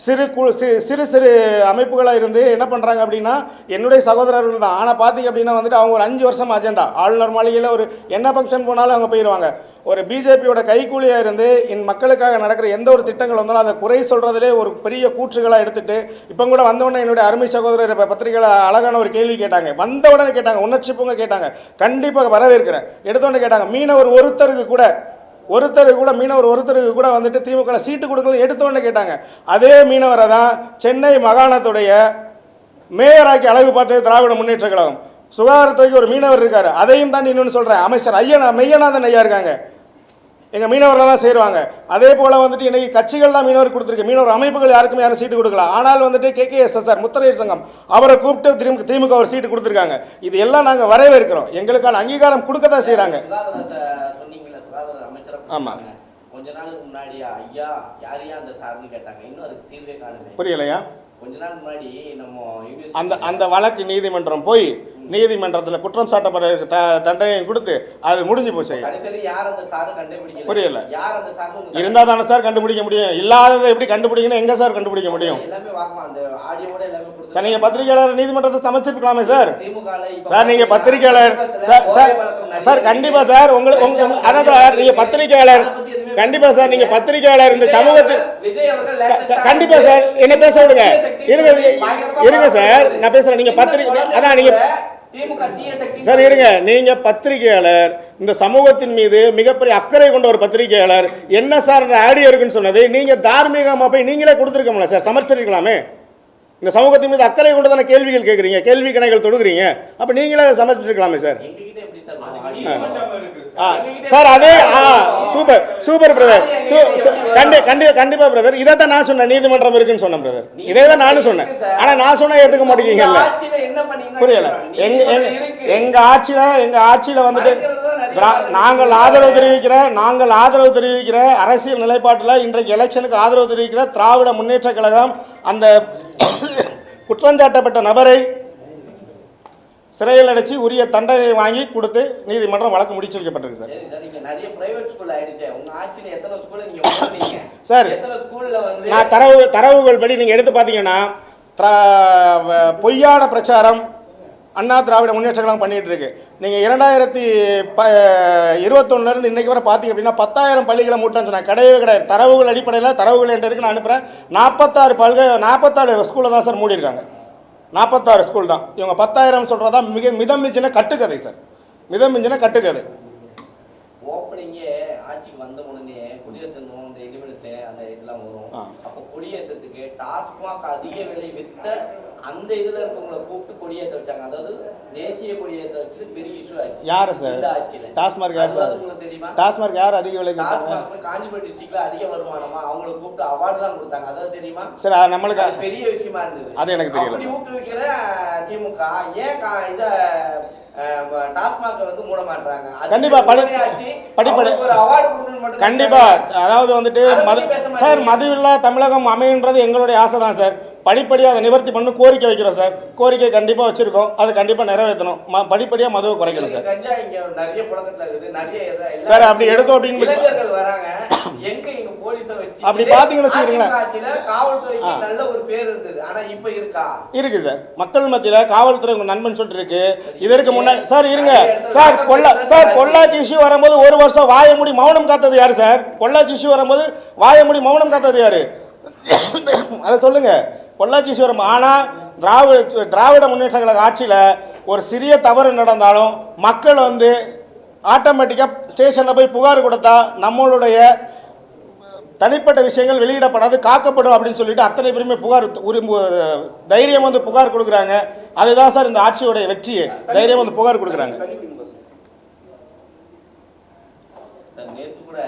சிறு சிறு அமைப்புகளாக இருந்து என்ன பண்ணுறாங்க அப்படின்னா என்னுடைய சகோதரர்கள் தான். ஆனால் பார்த்தீங்க அப்படின்னா வந்துட்டு அவங்க ஒரு 5 வருஷம் அஜெண்டா, ஆளுநர் மாளிகையில் ஒரு என்ன ஃபங்க்ஷன் போனாலும் அவங்க போயிடுவாங்க. ஒரு பிஜேபியோட கைக்கூலியாக இருந்து என் மக்களுக்காக நடக்கிற எந்த ஒரு திட்டங்கள் வந்தாலும் அதை குறை சொல்கிறதுலே ஒரு பெரிய கூற்றுகளாக எடுத்துகிட்டு இப்போ கூட வந்தவுடனே என்னுடைய அருமை சகோதரர் பத்திரிகையில் அழகான ஒரு கேள்வி கேட்டாங்க. வந்த உடனே கேட்டாங்க, உணர்ச்சி பொங்க கேட்டாங்க. கண்டிப்பாக வரவேற்கிறேன். எடுத்தோடனே கேட்டாங்க, மீனவர் ஒருத்தருக்கு கூட வந்துட்டு திமுக சீட்டு கொடுக்கல எடுத்தோடனே கேட்டாங்க. அதே மீனவரை தான் சென்னை மாகாணத்துடைய மேயராக்கி அழகு பார்த்தது திராவிட முன்னேற்ற கழகம். சுகாதாரத்துறைக்கு ஒரு மீனவர் இருக்காரு. அதையும் தாண்டி இன்னொன்று சொல்கிறேன், அமைச்சர் மெய்யநாதன் ஐயா இருக்காங்க. எங்கள் மீனவர்கள் தான் சேருவாங்க. அதே போல் வந்துட்டு இன்றைக்கி கட்சிகள் தான் மீனவர் கொடுத்துருக்கு, மீனவர் அமைப்புகள் யாருக்குமே யாரும் சீட்டு கொடுக்கல. ஆனால் வந்துட்டு KKSSR முத்தரையர் சங்கம் அவரை கூப்பிட்டு திமுக ஒரு சீட்டு கொடுத்துருக்காங்க. இது எல்லாம் நாங்கள் வரவேற்கிறோம். எங்களுக்கான அங்கீகாரம் கொடுக்க தான் செய்கிறாங்க. ஆமாம், கொஞ்ச நாளுக்கு முன்னாடி ஐயா யாரையா அந்த சார்னு கேட்டாங்க, இன்னும் அதுக்கு தீர்வே காணுமே. புரியலையா? கொஞ்ச நாள் முன்னாடி நம்ம அந்த வழக்கு நீதிமன்றம் போய் நீதிமன்றத்தில் குற்றம் சாட்டப்படுற தண்டனை கொடுத்து அது முடிஞ்சு போச்சு. புரியல, இருந்தால் தானே சார் கண்டுபிடிக்க முடியும், இல்லாததை எப்படி கண்டுபிடிக்கணும், எங்கே சார் கண்டுபிடிக்க முடியும்? சார் நீங்கள் பத்திரிகையாளர் நீதிமன்றத்தை சமைச்சிருக்கலாமே சார். சார் நீங்கள் பத்திரிகையாளர் சார் கண்டிப்பாக சார் உங்களுக்கு அதான் சார் நீங்கள் பத்திரிகையாளர் கண்டிப்பாக சார் நீங்கள் பத்திரிகையாளர் இந்த சமூகத்துக்கு கண்டிப்பாக சார் என்ன பேச விடுங்க. இருங்க சார் நான் பேசுகிறேன். நீங்கள் பத்திரிகை அதான் நீங்கள் சார் இருங்க, நீங்க பத்திரிகையாளர், இந்த சமூகத்தின் மீது மிகப்பெரிய அக்கறை கொண்ட ஒரு பத்திரிகையாளர், என்ன சார் ஆடியோ இருக்குன்னு சொன்னது நீங்க தார்மீகமா போய் நீங்களே கொடுத்துருக்கோம்ல சார், சமர்ப்பிச்சிருக்கலாமே. இந்த சமூகத்தின் மீது அக்கறை கொண்டு தானே கேள்விகள் கேட்குறீங்க, கேள்வி கணைகள் தொடுக்குறீங்க, அப்ப நீங்களே அதை சமர்ப்பிச்சிருக்கலாமே சார். சார் அதே சூப்பர் சூப்பர் பிரதர், கண்டிப்பா பிரதர். இதை தான் நான் சொன்னேன், நீதிமன்றம் இருக்குன்னு சொன்னேன் பிரதர், இதே தான் நானும் சொன்னேன். ஆனா நான் சொன்னா ஏத்துக்க மாட்டேங்கல்ல. புரியல, எங்க ஆட்சியில வந்துட்டு நாங்கள் ஆதரவு தெரிவிக்கிற அரசியல் நிலைப்பாட்டில் இன்றைக்கு எலெக்ஷனுக்கு ஆதரவு தெரிவிக்கிற திராவிட முன்னேற்ற கழகம் அந்த குற்றஞ்சாட்டப்பட்ட நபரை சிறையில் அடைச்சி உரிய தண்டனை வாங்கி கொடுத்து நீதிமன்றம் வழக்கு முடிச்சு வைக்கப்பட்டிருக்கு சார். சார் நான் தரவுகள் படி நீங்கள் எடுத்து பார்த்தீங்கன்னா பொய்யான பிரச்சாரம் அண்ணா திராவிட முன்னேற்ற கழகம் பண்ணிட்டு இருக்கு. நீங்கள் 2021 இன்னைக்கு வரை பார்த்தீங்க அப்படின்னா 10,000 பள்ளிகளை மூட்டன்னு சொன்னாங்க, கிடையவே கிடையாது. தரவுகள் அடிப்படையில் தரவுகள் என்ற இருக்கு நான் அனுப்புகிறேன். 44 ஸ்கூலை தான் சார் மூடி இருக்காங்க, 46 ஸ்கூல் தான். இவங்க 10,000 சொல்கிறதா மிதம் மிஞ்சின கட்டுக்கதை சார், மிதம் மிஞ்சின கட்டுக்கதை. ஓப்பனிங்கே ஆட்சிக்கு வந்த உடனே குடியேற்றணும் இந்த எலிமெண்ட்ஸ் அந்த இதெல்லாம் வரும். அப்போ கொடியேற்றத்துக்கு டாஸ்மாக் அதிக விலை வித்த அந்த இதுல இருக்கவங்களை கூப்பிட்டு கொடியேற்ற வச்சாங்க. அதாவது தேசிய கொடியேற்ற வச்சு பெரிய இஷ்யூ ஆச்சு. யாரு சார் இந்த ஆட்சியில டாஸ்மாக் யார் சார் உங்களுக்கு தெரியுமா? டாஸ்மாக் யார் அதிக விலை டாஸ்மாக் காஞ்சிபுரம் டிஸ்ட்ரிக்ட்ல அதிக வருமானமா அவங்களை கூப்பிட்டு அவார்ட்லாம் கொடுத்தாங்க. அதாவது தெரியுமா சார்? நம்மளுக்கு பெரிய விஷயமா இருந்தது. அது எனக்கு தெரியல. அப்படி ஊக்குவிக்கிற திமுக ஏன் இத டாஸ்மாக் வந்து மூட மாட்டாங்க? கண்டிப்பா ஒரு அவார்டு கொடுக்கணும் கண்டிப்பா. அதாவது வந்துட்டு சார் மதுவில்லா தமிழகம் அமைன்றது எங்களுடைய ஆசை தான் சார். படிப்படியாக அதை நிவர்த்தி பண்ணி கோரிக்கை வைக்கிறோம் சார். கோரிக்கை கண்டிப்பாக வச்சிருக்கோம், அது கண்டிப்பாக நிறைவேற்றணும். படிப்படியாக மதுவை குறைக்கணும் சார். சார் அப்படி எடுத்தோம் அப்படின்னு அப்படி பார்த்தீங்கன்னு வச்சுக்கிறீங்களா, இருக்கு சார் மக்கள் மத்தியில் காவல்துறை உங்க நண்பன் சொல்லிட்டு இருக்கு. இதற்கு முன்னாடி சார் இருங்க சார், பொள்ளாச்சி இஷ்யூ வரும்போது 1 வருஷம் வாய மூடி மௌனம் காத்தது யாரு சார்? பொள்ளாச்சி இஷ்யூ வரும்போது வாய மூடி மௌனம் காத்தது யாரு? அதை சொல்லுங்க. பொள்ளாச்சி இஷ்யூ ஆனால் திராவிட முன்னேற்ற கழக ஆட்சியில் ஒரு சிறிய தவறு நடந்தாலும் மக்கள் வந்து ஆட்டோமேட்டிக்காக ஸ்டேஷனில் போய் புகார் கொடுத்தா நம்மளுடைய தனிப்பட்ட விஷயங்கள் வெளியிடப்படாது, காக்கப்படும் அப்படின்னு சொல்லிட்டு அத்தனை பேருமே புகார் தைரியம் வந்து புகார் கொடுக்குறாங்க. அதுதான் சார் இந்த ஆட்சியோடைய வெற்றியே, தைரியம் வந்து புகார் கொடுக்குறாங்க. நேற்று கூட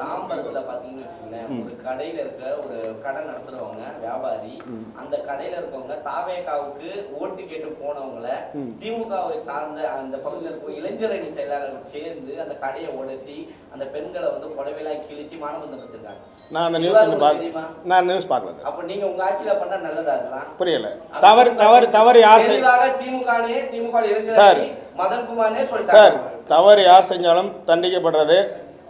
தாம்பரத்துல பாத்தீங்கன்னு வச்சுக்கோங்களேன், ஒரு கடையில இருக்க ஒரு கடை நடத்துறவங்க வியாபாரி, அந்த கடையில இருக்கவங்க தாவேகாவுக்கு ஓட்டு கேட்டு போனவங்களை திமுகவை சார்ந்த அந்த பகுதியில் இருக்க இளைஞரணி செயலாளர்கள் சேர்ந்து அந்த கடையை உடைச்சி அந்த பெண்களை வந்து புடவையெல்லாம் கிழிச்சு மானபந்தம் எடுத்திருக்காங்க. நான் அந்த நியூஸ் பார்க்கல சார். அப்ப நீங்க உங்க ஆட்சியில பண்ணா நல்லதா இருக்கலாம். புரியல. தவறு யார் திமுக இளைஞரணி மதன்குமாரே சொல்லிட்டாங்க சார். தவறு யார் செஞ்சாலும் தண்டிக்கப்படுறது.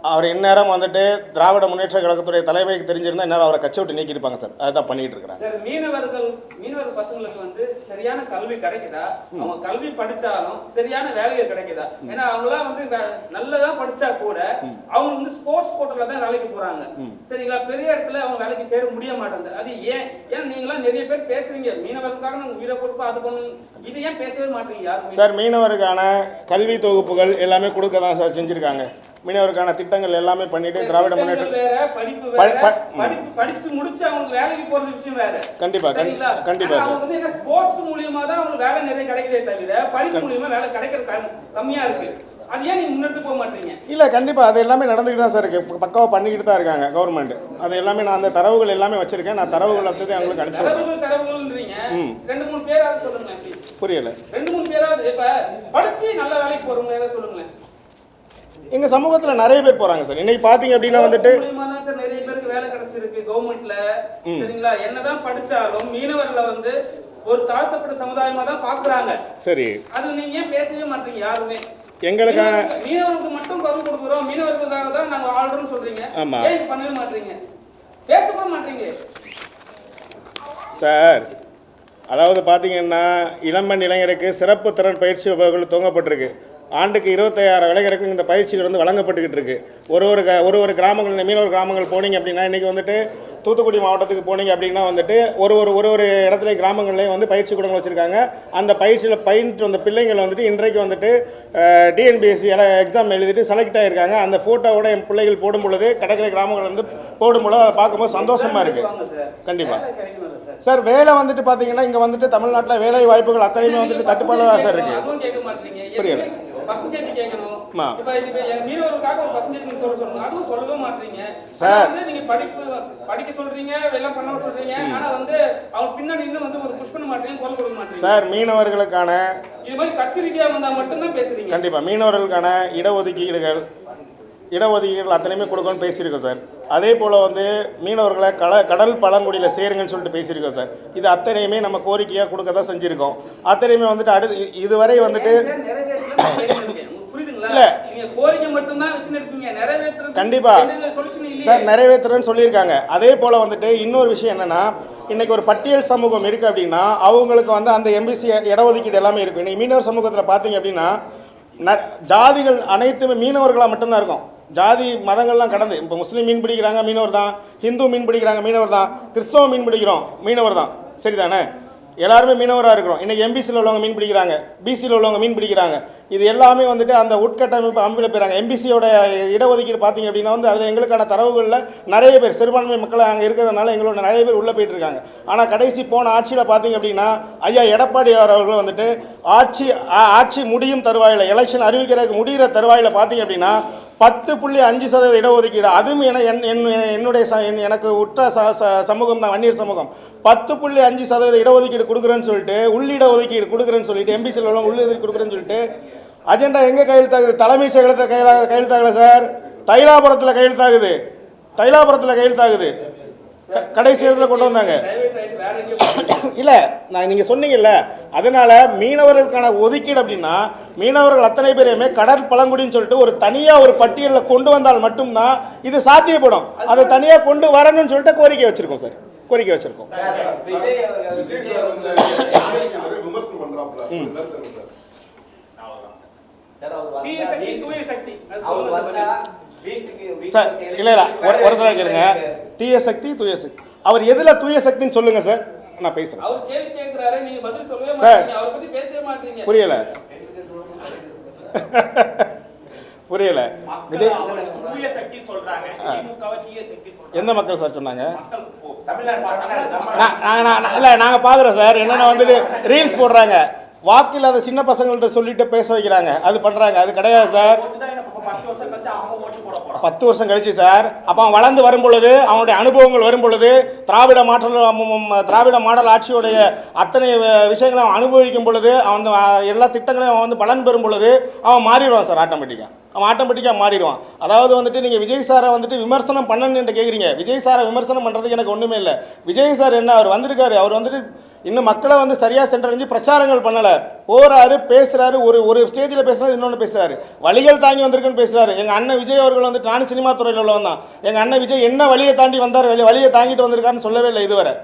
அவர் இந்நேரம் வந்துட்டு திராவிட முன்னேற்ற கழகத்துடைய தலைமைக்கு தெரிஞ்சிருந்தா இந்நேரம் அவரை கட்சி விட்டு நீக்கி இருப்பாங்க சார். அதுதான் பண்ணிட்டு இருக்கிறாங்க. சார் மீனவர் பசங்களுக்கு வந்து சரியான கல்வி கிடைக்குதா? அவங்க கல்வி படிச்சாலும் சரியான வேலைகள் கிடைக்குதா? ஏன்னா அவங்களாம் வந்து நல்லதா படிச்சா கூட அவங்க வந்து ஸ்போர்ட்ஸ் கோட்டால தான் வேலைக்கு போறாங்க. சரிங்களா? பெரிய இடத்துல அவங்க வேலைக்கு சேர முடிய மாட்டாங்க. அது ஏன்? ஏன்னா நீங்களாம் நிறைய பேர் பேசுறீங்க மீனவருக்காக நாங்கள் உயிரை கொடுப்போம் அது பண்ணணும், இது ஏன் பேசவே மாட்டீங்க யாரும்? சார் மீனவருக்கான கல்வி தொகுப்புகள் எல்லாமே கொடுக்க தான் சார் செஞ்சிருக்காங்க. மீனவருக்கான திட்டங்கள் எல்லாமே பண்ணிட்டு திராவிட முன்னேற்ற படிச்சு முடிச்சு அவங்க வேலைக்கு போற விஷயம் வேற. கண்டிப்பா கண்டிப்பா அவங்க வந்து என்ன ஸ்போர்ட்ஸ் மூலமா தான் அவங்க வேலை நிறைய கிடைக்குதே தவிர படிப்பு மூலமா வேலை கிடைக்கிறது கம்மியா இருக்கு. அது ஏன் நீங்க முன்னெடுத்து போக மாட்டீங்க? இல்லை கண்டிப்பாக அது எல்லாமே நடந்துக்கிட்டு தான் சார் இருக்குது, பக்காவாக பண்ணிக்கிட்டு தான் இருக்காங்க கவர்மெண்ட். அது எல்லாமே நான் அந்த தரவுகள் எல்லாமே வச்சிருக்கேன், நான் தரவுகள் எடுத்து அவங்களுக்கு அனுப்பிச்சு. தரவுகள்ன்றீங்க, 2-3 பேராவது சொல்லுங்க. புரியல. 2-3 பேராவது இப்ப படிச்சு நல்ல வேலைக்கு போறவங்க ஏதாவது சொல்லுங்களேன். எங்க சமூகத்துல நிறைய பேர் போறாங்க சார். இன்னைக்கு பாத்தீங்க அப்படின்னா வந்துட்டு சார் நிறைய பேருக்கு வேலை கிடைச்சிருக்கு கவர்மெண்ட்ல. சரிங்களா, என்னதான் படிச்சாலும் மீனவர்களை வந்து ஒரு தாழ்த்தப்பட்ட சமுதாயமா தான் பாக்குறாங்க. சரி, அது நீங்க ஏன் பேசவே மாட்டீங்க? யாருமே எங்களுக்கான மீனவர்களுக்கு மட்டும் குரல் கொடுக்குறோம், மீனவர்களுக்காக தான் நாங்க ஆள்றோம்னு சொல்றீங்க. ஏன் பண்ணவே மாட்டீங்க? பேசவே மாட்டீங்க சார். அதாவது பார்த்தீங்கன்னா இளம்பெண் இளைஞருக்கு சிறப்பு திறன் பயிற்சி வகுப்புகள் துவங்கப்பட்டிருக்கு. ஆண்டுக்கு 25,000 இளைஞருக்கு இந்த பயிற்சிகள் வந்து வழங்கப்பட்டுக்கிட்டு இருக்கு. ஒரு கிராமங்கள், மீனவர் கிராமங்கள் போனீங்க அப்படின்னா இன்றைக்கி வந்துட்டு தூத்துக்குடி மாவட்டத்துக்கு போனீங்க அப்படின்னா வந்துட்டு ஒரு இடத்துல கிராமங்கள்லேயும் வந்து பயிற்சி கூடங்கள் வச்சுருக்காங்க. அந்த பயிற்சியில் பயின்று வந்த பிள்ளைங்கள் வந்துட்டு இன்றைக்கு வந்துட்டு டிஎன்பிஎஸ்சி எக்ஸாம் எழுதிட்டு செலக்ட் ஆகியிருக்காங்க. அந்த ஃபோட்டோவோட என் பிள்ளைகள் போடும் பொழுது கடற்கரை கிராமங்கள் வந்து போடும்பொழுது அதை பார்க்கும்போது சந்தோஷமாக இருக்குது. கண்டிப்பாக சார். வேலை வந்துட்டு பார்த்தீங்கன்னா இங்கே வந்துட்டு தமிழ்நாட்டில் வேலை வாய்ப்புகள் அத்தனையுமே வந்துட்டு தட்டுப்பாடு தான் சார் இருக்குது. புரியல. பர்சன்டேஜ் கேட்கணும். இப்போ மீனவர்களுக்காக ஒரு பர்சன்டேஜ் நீங்க சொல்லணும், அதுவும் சொல்லவே மாட்டீங்க சார். வந்து நீங்க படிக்க சொல்றீங்க, எல்லாம் பண்ண சொல்றீங்க, ஆனா வந்து அவங்க பின்னாடி இன்னும் வந்து ஒரு புஷ் பண்ண மாட்டீங்க, குரல் கொடுக்க மாட்டீங்க சார். மீனவர்களுக்கான இது மாதிரி கட்சிரீதியா வந்தா மட்டும்தான் பேசுறீங்க. கண்டிப்பா மீனவர்களுக்கான இடஒதுக்கீடுகள் அத்தனையுமே கொடுக்கணும்னு பேசியிருக்கோம் சார். அதே போல் வந்து மீனவர்களை கடல் பழங்குடியில் சேருங்கன்னு சொல்லிட்டு பேசியிருக்கோம் சார். இது அத்தனையுமே நம்ம கோரிக்கையாக கொடுக்க தான் செஞ்சுருக்கோம். அத்தனையுமே வந்துட்டு அடுத்து இதுவரை வந்துட்டு கண்டிப்பா சார் நிறைவேற்றுறேன்னு சொல்லியிருக்காங்க. அதே போல் வந்துட்டு இன்னொரு விஷயம் என்னன்னா, இன்னைக்கு ஒரு பட்டியல் சமூகம் இருக்குது அப்படின்னா அவங்களுக்கு வந்து அந்த எம்பிசி இடஒதுக்கீடு எல்லாமே இருக்கும். இன்னைக்கு மீனவர் சமூகத்தில் பார்த்தீங்க அப்படின்னா ஜாதிகள் அனைத்துமே மீனவர்களாக மட்டும்தான் இருக்கும். ஜாதி மதங்கள்லாம் கடந்து இப்போ முஸ்லீம் மீன் பிடிக்கிறாங்க மீனவர் தான், ஹிந்து மீன் பிடிக்கிறாங்க மீனவர் தான், கிறிஸ்தவ மீன் பிடிக்கிறோம் மீனவர் தான். சரிதானே? எல்லாருமே மீனவராக இருக்கிறோம். இன்றைக்கி எம்பிசியில் உள்ளவங்க மீன் பிடிக்கிறாங்க, பிசியில் உள்ளவங்க மீன் பிடிக்கிறாங்க. இது எல்லாமே வந்துட்டு அந்த உட்கட்டமைப்பு அமைப்பில் போயிறாங்க. எம்பிசியோட இடஒதுக்கீடு பார்த்தீங்க அப்படின்னா வந்து அதில் எங்களுக்கான தரவுகளில் நிறைய பேர் சிறுபான்மை மக்கள் அங்கே இருக்கிறதுனால எங்களோட நிறைய பேர் உள்ளே போயிட்டு இருக்காங்க. ஆனால் கடைசி போன ஆட்சியில் பார்த்தீங்க அப்படின்னா ஐயா எடப்பாடி அவர்கள் வந்துட்டு ஆட்சி முடியும் தருவாயில், எலெக்ஷன் அறிவிக்கிறதுக்கு முடிகிற தருவாயில் பார்த்தீங்க அப்படின்னா 10.5% இடஒதுக்கீடு. அதுவும் என்னுடைய எனக்கு உற்ற சமூகம் தான் வன்னியர் சமூகம். 10.5% இடஒதுக்கீடு கொடுக்குறேன்னு சொல்லிட்டு உள்ளிட ஒதுக்கீடு கொடுக்குறேன்னு சொல்லிட்டு எம்பிசியில் உள்ள உள்ளிட கொடுக்குறேன்னு சொல்லிட்டு அஜெண்டா எங்கே கையெழுத்தாகுது? தலைமை செயலகத்தில் கையெழுத்தாகல சார், தைலாபுரத்தில் கையெழுத்தாகுது. கடைசி இடத்துல கொண்டு வந்தாங்க. இல்லை நான் நீங்கள் சொன்னீங்கல்ல, அதனால மீனவர்களுக்கான ஒதுக்கீடு அப்படின்னா மீனவர்கள் அத்தனை பேரையுமே கடல் பழங்குடின்னு சொல்லிட்டு ஒரு தனியாக ஒரு பட்டியலில் கொண்டு வந்தால் மட்டும்தான் இது சாத்தியப்படும். அதை தனியாக கொண்டு வரணும்னு சொல்லிட்டு கோரிக்கை வச்சிருக்கோம் சார். சார் இல்லை ஒரு தடவை கேளுங்க. தீய சக்தி தூய சக்தி, அவர் எதுல தூய சக்தின்னு சொல்லுங்க சார், நான் பேசுறேன். அவர் கேள்வி கேக்குறாரு, நீங்க பதில் சொல்லவே மாட்டீங்க, அவரை பத்தி பேசவே மாட்டீங்க. புரியல. விஜய் தூய சக்தி சொல்றாங்க, திமுகவை தீய சக்தி சொல்றாங்க. எந்த மக்கள் சார் சொன்னாங்க? இல்ல நாங்க பாக்குறோம் சார். என்னன்னா வந்து ரீல்ஸ் போடுறாங்க, வாக்கில் அதை சின்ன பசங்கள்ட்ட சொல்லிட்டு பேச வைக்கிறாங்க, அது பண்றாங்க. அது கிடையாது சார். 10 வருஷம் கழிச்சு சார், அப்போ அவன் வளர்ந்து வரும் பொழுது, அவனுடைய அனுபவங்கள் வரும் பொழுது, திராவிட மாடல் ஆட்சியுடைய அத்தனை விஷயங்களை அவன் அனுபவிக்கும் பொழுது, அவன் எல்லா திட்டங்களையும் அவன் வந்து பலன் பெறும் பொழுது அவன் மாறிடுவான் சார். ஆட்டோமேட்டிக்காக மாறிடுவான். அதாவது வந்துட்டு நீங்கள் விஜய் சாரை வந்துட்டு விமர்சனம் பண்ணணுன்னு கேட்குறீங்க. விஜய் சாரை விமர்சனம் பண்ணுறதுக்கு எனக்கு ஒன்றுமே இல்லை. விஜய் சார் என்ன, அவர் வந்திருக்காரு, அவர் வந்துட்டு இன்னும் மக்களை வந்து சரியாக சென்றடைஞ்சு பிரச்சாரங்கள் பண்ணலை. போகிறாரு, பேசுகிறாரு, ஒரு ஸ்டேஜில் பேசுகிறாரு, இன்னொன்று பேசுகிறாரு, வழிகள் தாங்கி வந்திருக்குன்னு பேசுகிறாரு. எங்கள் அண்ணன் விஜய் அவர்கள் வந்து நானும் சினிமா துறையில் உள்ளவன் தான். எங்கள் அண்ணன் விஜய் என்ன வழியை தாண்டி வந்தார், வழியை தாங்கிட்டு வந்திருக்காருன்னு சொல்லவே இல்லை.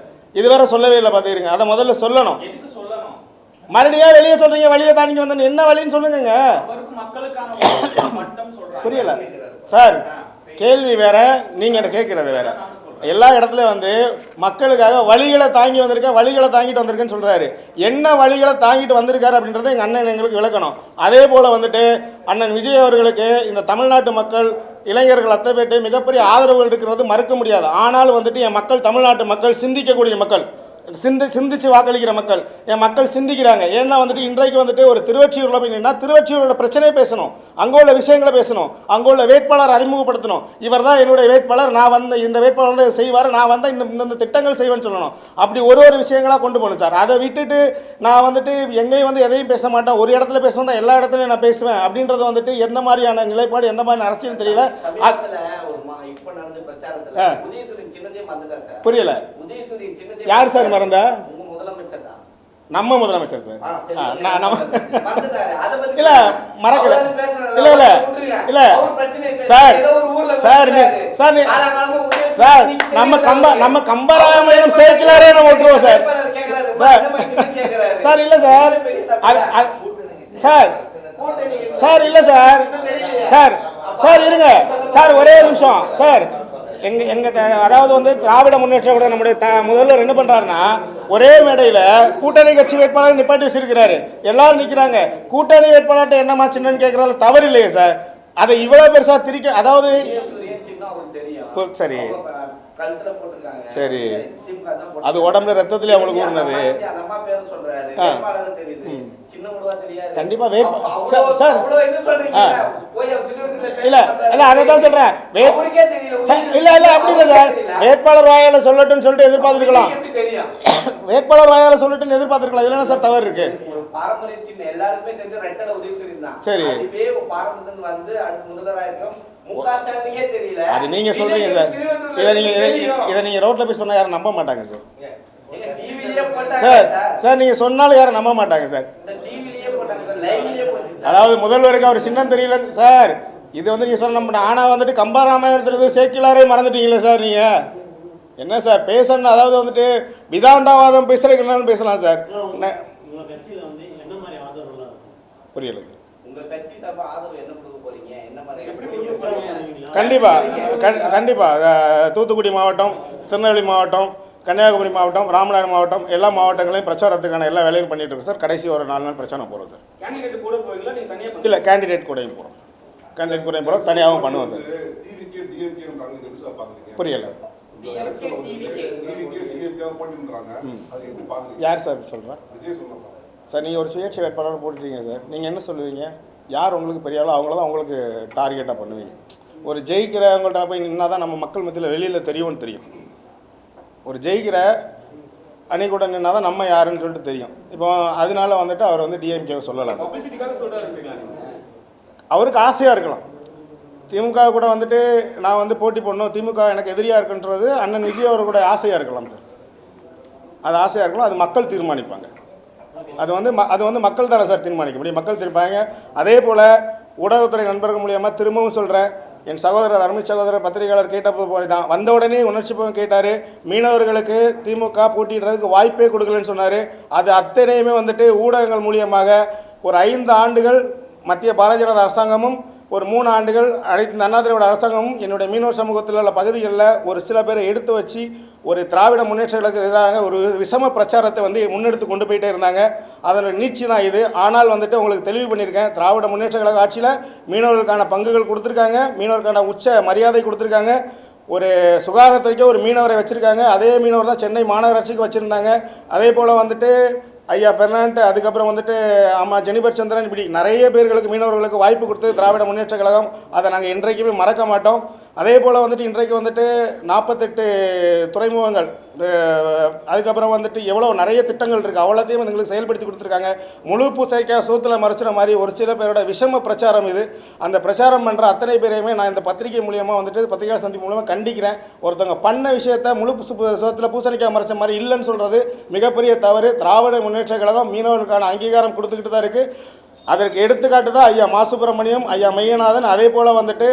இதுவரை சொல்லவே இல்லை. பார்த்துக்கிறீங்க, அதை முதல்ல சொல்லணும். மறுபடியும் வெளியே சொல்றீங்க, வழியை தாண்டி வந்தேன், என்ன வழின்னு சொல்லுங்க. புரியல சார், கேள்வி வேற, நீங்க என்ன கேட்கறது வேற. எல்லா இடத்துலயும் வந்து மக்களுக்காக வழிகளை தாங்கி வந்திருக்க, வழிகளை தாங்கிட்டு வந்திருக்கேன்னு சொல்றாரு. என்ன வழிகளை தாங்கிட்டு வந்திருக்காரு அப்படின்றத எங்க அண்ணன் எங்களுக்கு விளக்கணும். அதே போல வந்துட்டு அண்ணன் விஜய் அவர்களுக்கு இந்த தமிழ்நாட்டு மக்கள் இளைஞர்கள் அத்தனை பேர்ட்டு மிகப்பெரிய ஆதரவு இருக்கிறது மறுக்க முடியாது. ஆனாலும் வந்துட்டு என் மக்கள், தமிழ்நாட்டு மக்கள் சிந்திக்கக்கூடிய மக்கள், சிந்திச்சு வாக்களிக்கிற மக்கள். என் மக்கள் சிந்திக்கிறாங்க. ஏன்னா வந்துட்டு இன்றைக்கு வந்துட்டு ஒரு திருவொற்றியூரில் போய் நின்னா திருவொற்றியூரோட பிரச்சனையை பேசணும், அங்கே உள்ள விஷயங்களை பேசணும், அங்கே உள்ள வேட்பாளர் அறிமுகப்படுத்தணும். இவர் தான் என்னுடைய வேட்பாளர், நான் வந்த இந்த வேட்பாளர் தான் செய்வார், நான் வந்தால் இந்த திட்டங்கள் செய்வேன்னு சொல்லணும். அப்படி ஒரு விஷயங்களாக கொண்டு போகணும் சார். அதை விட்டுட்டு நான் வந்துட்டு எங்கேயும் வந்து எதையும் பேச மாட்டேன், ஒரு இடத்துல பேசுவேன் தான் எல்லா இடத்துலையும் நான் பேசுவேன் அப்படின்றது வந்துட்டு எந்த மாதிரியான நிலைப்பாடு, எந்த மாதிரி அரசியல் தெரியல. புரியல. யார் சார் மறந்தா? நம்ம முதலமைச்சர் சார். இல்ல மறக்கல. இல்ல இல்ல இல்ல சார் சார் சார் சார் நம்ம கம்பராமாயணம் சேர்க்கலாரே நம்ம விட்டுருவோம் சார். சார் சார் இல்ல சார் சார் சார் இல்ல சார் சார் சார் இருங்க சார், ஒரே நிமிஷம் சார். அதாவது வந்து திராவிட முன்னேற்ற கூட நம்முடைய முதல்வர் என்ன பண்றாருன்னா, ஒரே மேடையில் கூட்டணி கட்சி வேட்பாளர் நிப்பாட்டி வச்சிருக்கிறாரு, எல்லாரும் நிற்கிறாங்க. கூட்டணி வேட்பாளர்கிட்ட என்னமா சின்னன்னு கேட்கறாரு, தவறு இல்லையே சார். அதை இவ்வளவு பெருசா திரிக்க, அதாவது சரி சரி அது உடம்புல ரத்தத்திலே அவங்களுக்கு ஊர்னது. கண்டிப்பா சார் இல்ல இல்ல அதான் சொல்றேன். இல்ல இல்ல அப்படி இல்ல சார், வேட்பாளர் வாயால சொல்லட்டும்னு சொல்லிட்டு எதிர்பார்த்திருக்கலாம், வேட்பாளர் வாயால சொல்லட்டும்னு எதிர்பார்த்திருக்கலாம். இதுல என்ன சார் தவறு இருக்கு? சரி அது நீங்க சொல்றீங்க சார். இதை நீங்க ரோட்ல போய் சொன்னா யாரும் நம்ப மாட்டாங்க சார். சார் சார் நீங்க சொன்னாலும் யாரும் நம்ப மாட்டாங்க சார். அதாவது முதல்வருக்கு அவர் சின்னம் தெரியல சார். இது வந்து நீங்க சொல்ல நம்ப. ஆனா வந்துட்டு கம்பராமாயணத்துல சேக்கிலாரே மறந்துட்டீங்களே சார். நீங்க என்ன சார் பேசணும்? அதாவது வந்துட்டு விதாண்டாவாதம் பேசுறதுக்கு பேசலாம் சார். புரியல சார். கண்டிப்பா கண்டிப்பா தூத்துக்குடி மாவட்டம், திருநெல்வேலி மாவட்டம், கன்னியாகுமரி மாவட்டம், ராமநாதபுரம் மாவட்டம், எல்லா மாவட்டங்களையும் பிரச்சாரத்துக்கான எல்லா வேலையும் பண்ணிட்டு இருக்கோம் சார். கடைசி ஒரு 4 நாள் பிரச்சாரம் போகிறோம் சார். இல்லை கேண்டிடேட் கூடயும் போகிறோம் சார். கேண்டிடேட் கூடயும் போகிறோம், தனியாகவும் பண்ணுவோம் சார். புரியல. யார் சார் சொல்கிறா சார்? நீங்கள் ஒரு சுயேட்சை வேட்பாளர் போட்டுட்டீங்க சார். நீங்கள் என்ன சொல்லுவீங்க? யார் உங்களுக்கு பெரிய ஆளோ அவங்கள தான் உங்களுக்கு டார்கெட்டாக பண்ணுவீங்க. ஒரு ஜெயிக்கிறவங்கள்ட்ட போய் நின்னா தான் நம்ம மக்கள் மத்தியில் வெளியில் தெரியும்னு தெரியும். ஒரு ஜெயிக்கிற அணி கூட நின்னா தான் நம்ம யாருன்னு சொல்லிட்டு தெரியும். இப்போ அதனால வந்துட்டு அவர் வந்து டிஎம்கேவை சொல்லலாம். அவருக்கு ஆசையாக இருக்கலாம். திமுக கூட வந்துட்டு நான் வந்து போட்டி போடணும், திமுக எனக்கு எதிரியாக இருக்குன்றது அண்ணன் விஜய் அவர் கூட ஆசையாக இருக்கலாம் சார். அது ஆசையாக இருக்கலாம். அது மக்கள் தீர்மானிப்பாங்க. அது வந்து மக்கள் தானே சார் தீர்மானிக்க முடியும். மக்கள் தீர்ப்பாங்க. அதே போல் ஊடகத்துறை நண்பர்கள் மூலியமாக திரும்பவும் சொல்கிறேன், என் சகோதரர் அருமை சகோதரர் பத்திரிகையாளர் கேட்டபோது போய் தான் வந்த உடனே உணர்ச்சி போய் கேட்டார். மீனவர்களுக்கு திமுக போட்டிடுறதுக்கு வாய்ப்பே கொடுக்கலன்னு சொன்னார். அது அத்தனையுமே வந்துட்டு ஊடகங்கள் மூலியமாக ஒரு 5 ஆண்டுகள் மத்திய பாரதிய ஜனதா அரசாங்கமும் ஒரு 3 ஆண்டுகள் அனைத்து அண்ணா திராவிட அரசாங்கமும் என்னுடைய மீனவர் சமூகத்தில் உள்ள பகுதிகளில் ஒரு சில பேரை எடுத்து வச்சு ஒரு திராவிட முன்னேற்றங்களுக்கு எதிராக ஒரு விஷம பிரச்சாரத்தை வந்து முன்னெடுத்து கொண்டு போயிட்டே இருந்தாங்க. அதனோட நீட்சி தான் இது. ஆனால் வந்துட்டு உங்களுக்கு தெளிவு பண்ணியிருக்கேன், திராவிட முன்னேற்ற கழக ஆட்சியில் மீனவர்களுக்கான பங்குகள் கொடுத்துருக்காங்க, மீனவர்களுக்கான உச்ச மரியாதை கொடுத்துருக்காங்க. ஒரு சுகாதாரத்துறைக்கே ஒரு மீனவரை வச்சுருக்காங்க. அதே மீனவர் தான் சென்னை மாநகராட்சிக்கு வச்சுருந்தாங்க. அதே போல் வந்துட்டு ஐயா பெர்னாண்ட், அதுக்கப்புறம் வந்துட்டு ஜெனிபர் சந்திரன், இப்படி நிறைய பேர்களுக்கு மீனவர்களுக்கு வாய்ப்பு கொடுத்து திராவிட முன்னேற்ற கழகம். அதை நாங்கள் இன்றைக்குமே மறக்க மாட்டோம். அதே போல் வந்துட்டு இன்றைக்கு வந்துட்டு 48 துறைமுகங்கள், அதுக்கப்புறம் வந்துட்டு எவ்வளோ நிறைய திட்டங்கள் இருக்குது, அவ்வளோத்தையும் எங்களுக்கு செயல்படுத்தி கொடுத்துருக்காங்க. முழு பூசைக்காக சூத்தில் மறைச்சின மாதிரி ஒரு சில பேரோட விஷம பிரச்சாரம் இது. அந்த பிரச்சாரம் பண்ணுற அத்தனை பேரையுமே நான் இந்த பத்திரிகை மூலியமாக வந்துட்டு பத்திரிகை சந்தி மூலமாக கண்டிக்கிறேன். ஒருத்தவங்க பண்ண விஷயத்தை முழு சோத்தில் பூசணிக்காய் மறைச்ச மாதிரி இல்லைன்னு சொல்கிறது மிகப்பெரிய தவறு. திராவிட முன்னேற்ற கழகம் மீனவர்களுக்கான அங்கீகாரம் கொடுத்துக்கிட்டு தான் இருக்குது. அதற்கு எடுத்துக்காட்டு தான் ஐயா மா சுப்பிரமணியம், ஐயா மையநாதன், அதே போல் வந்துட்டு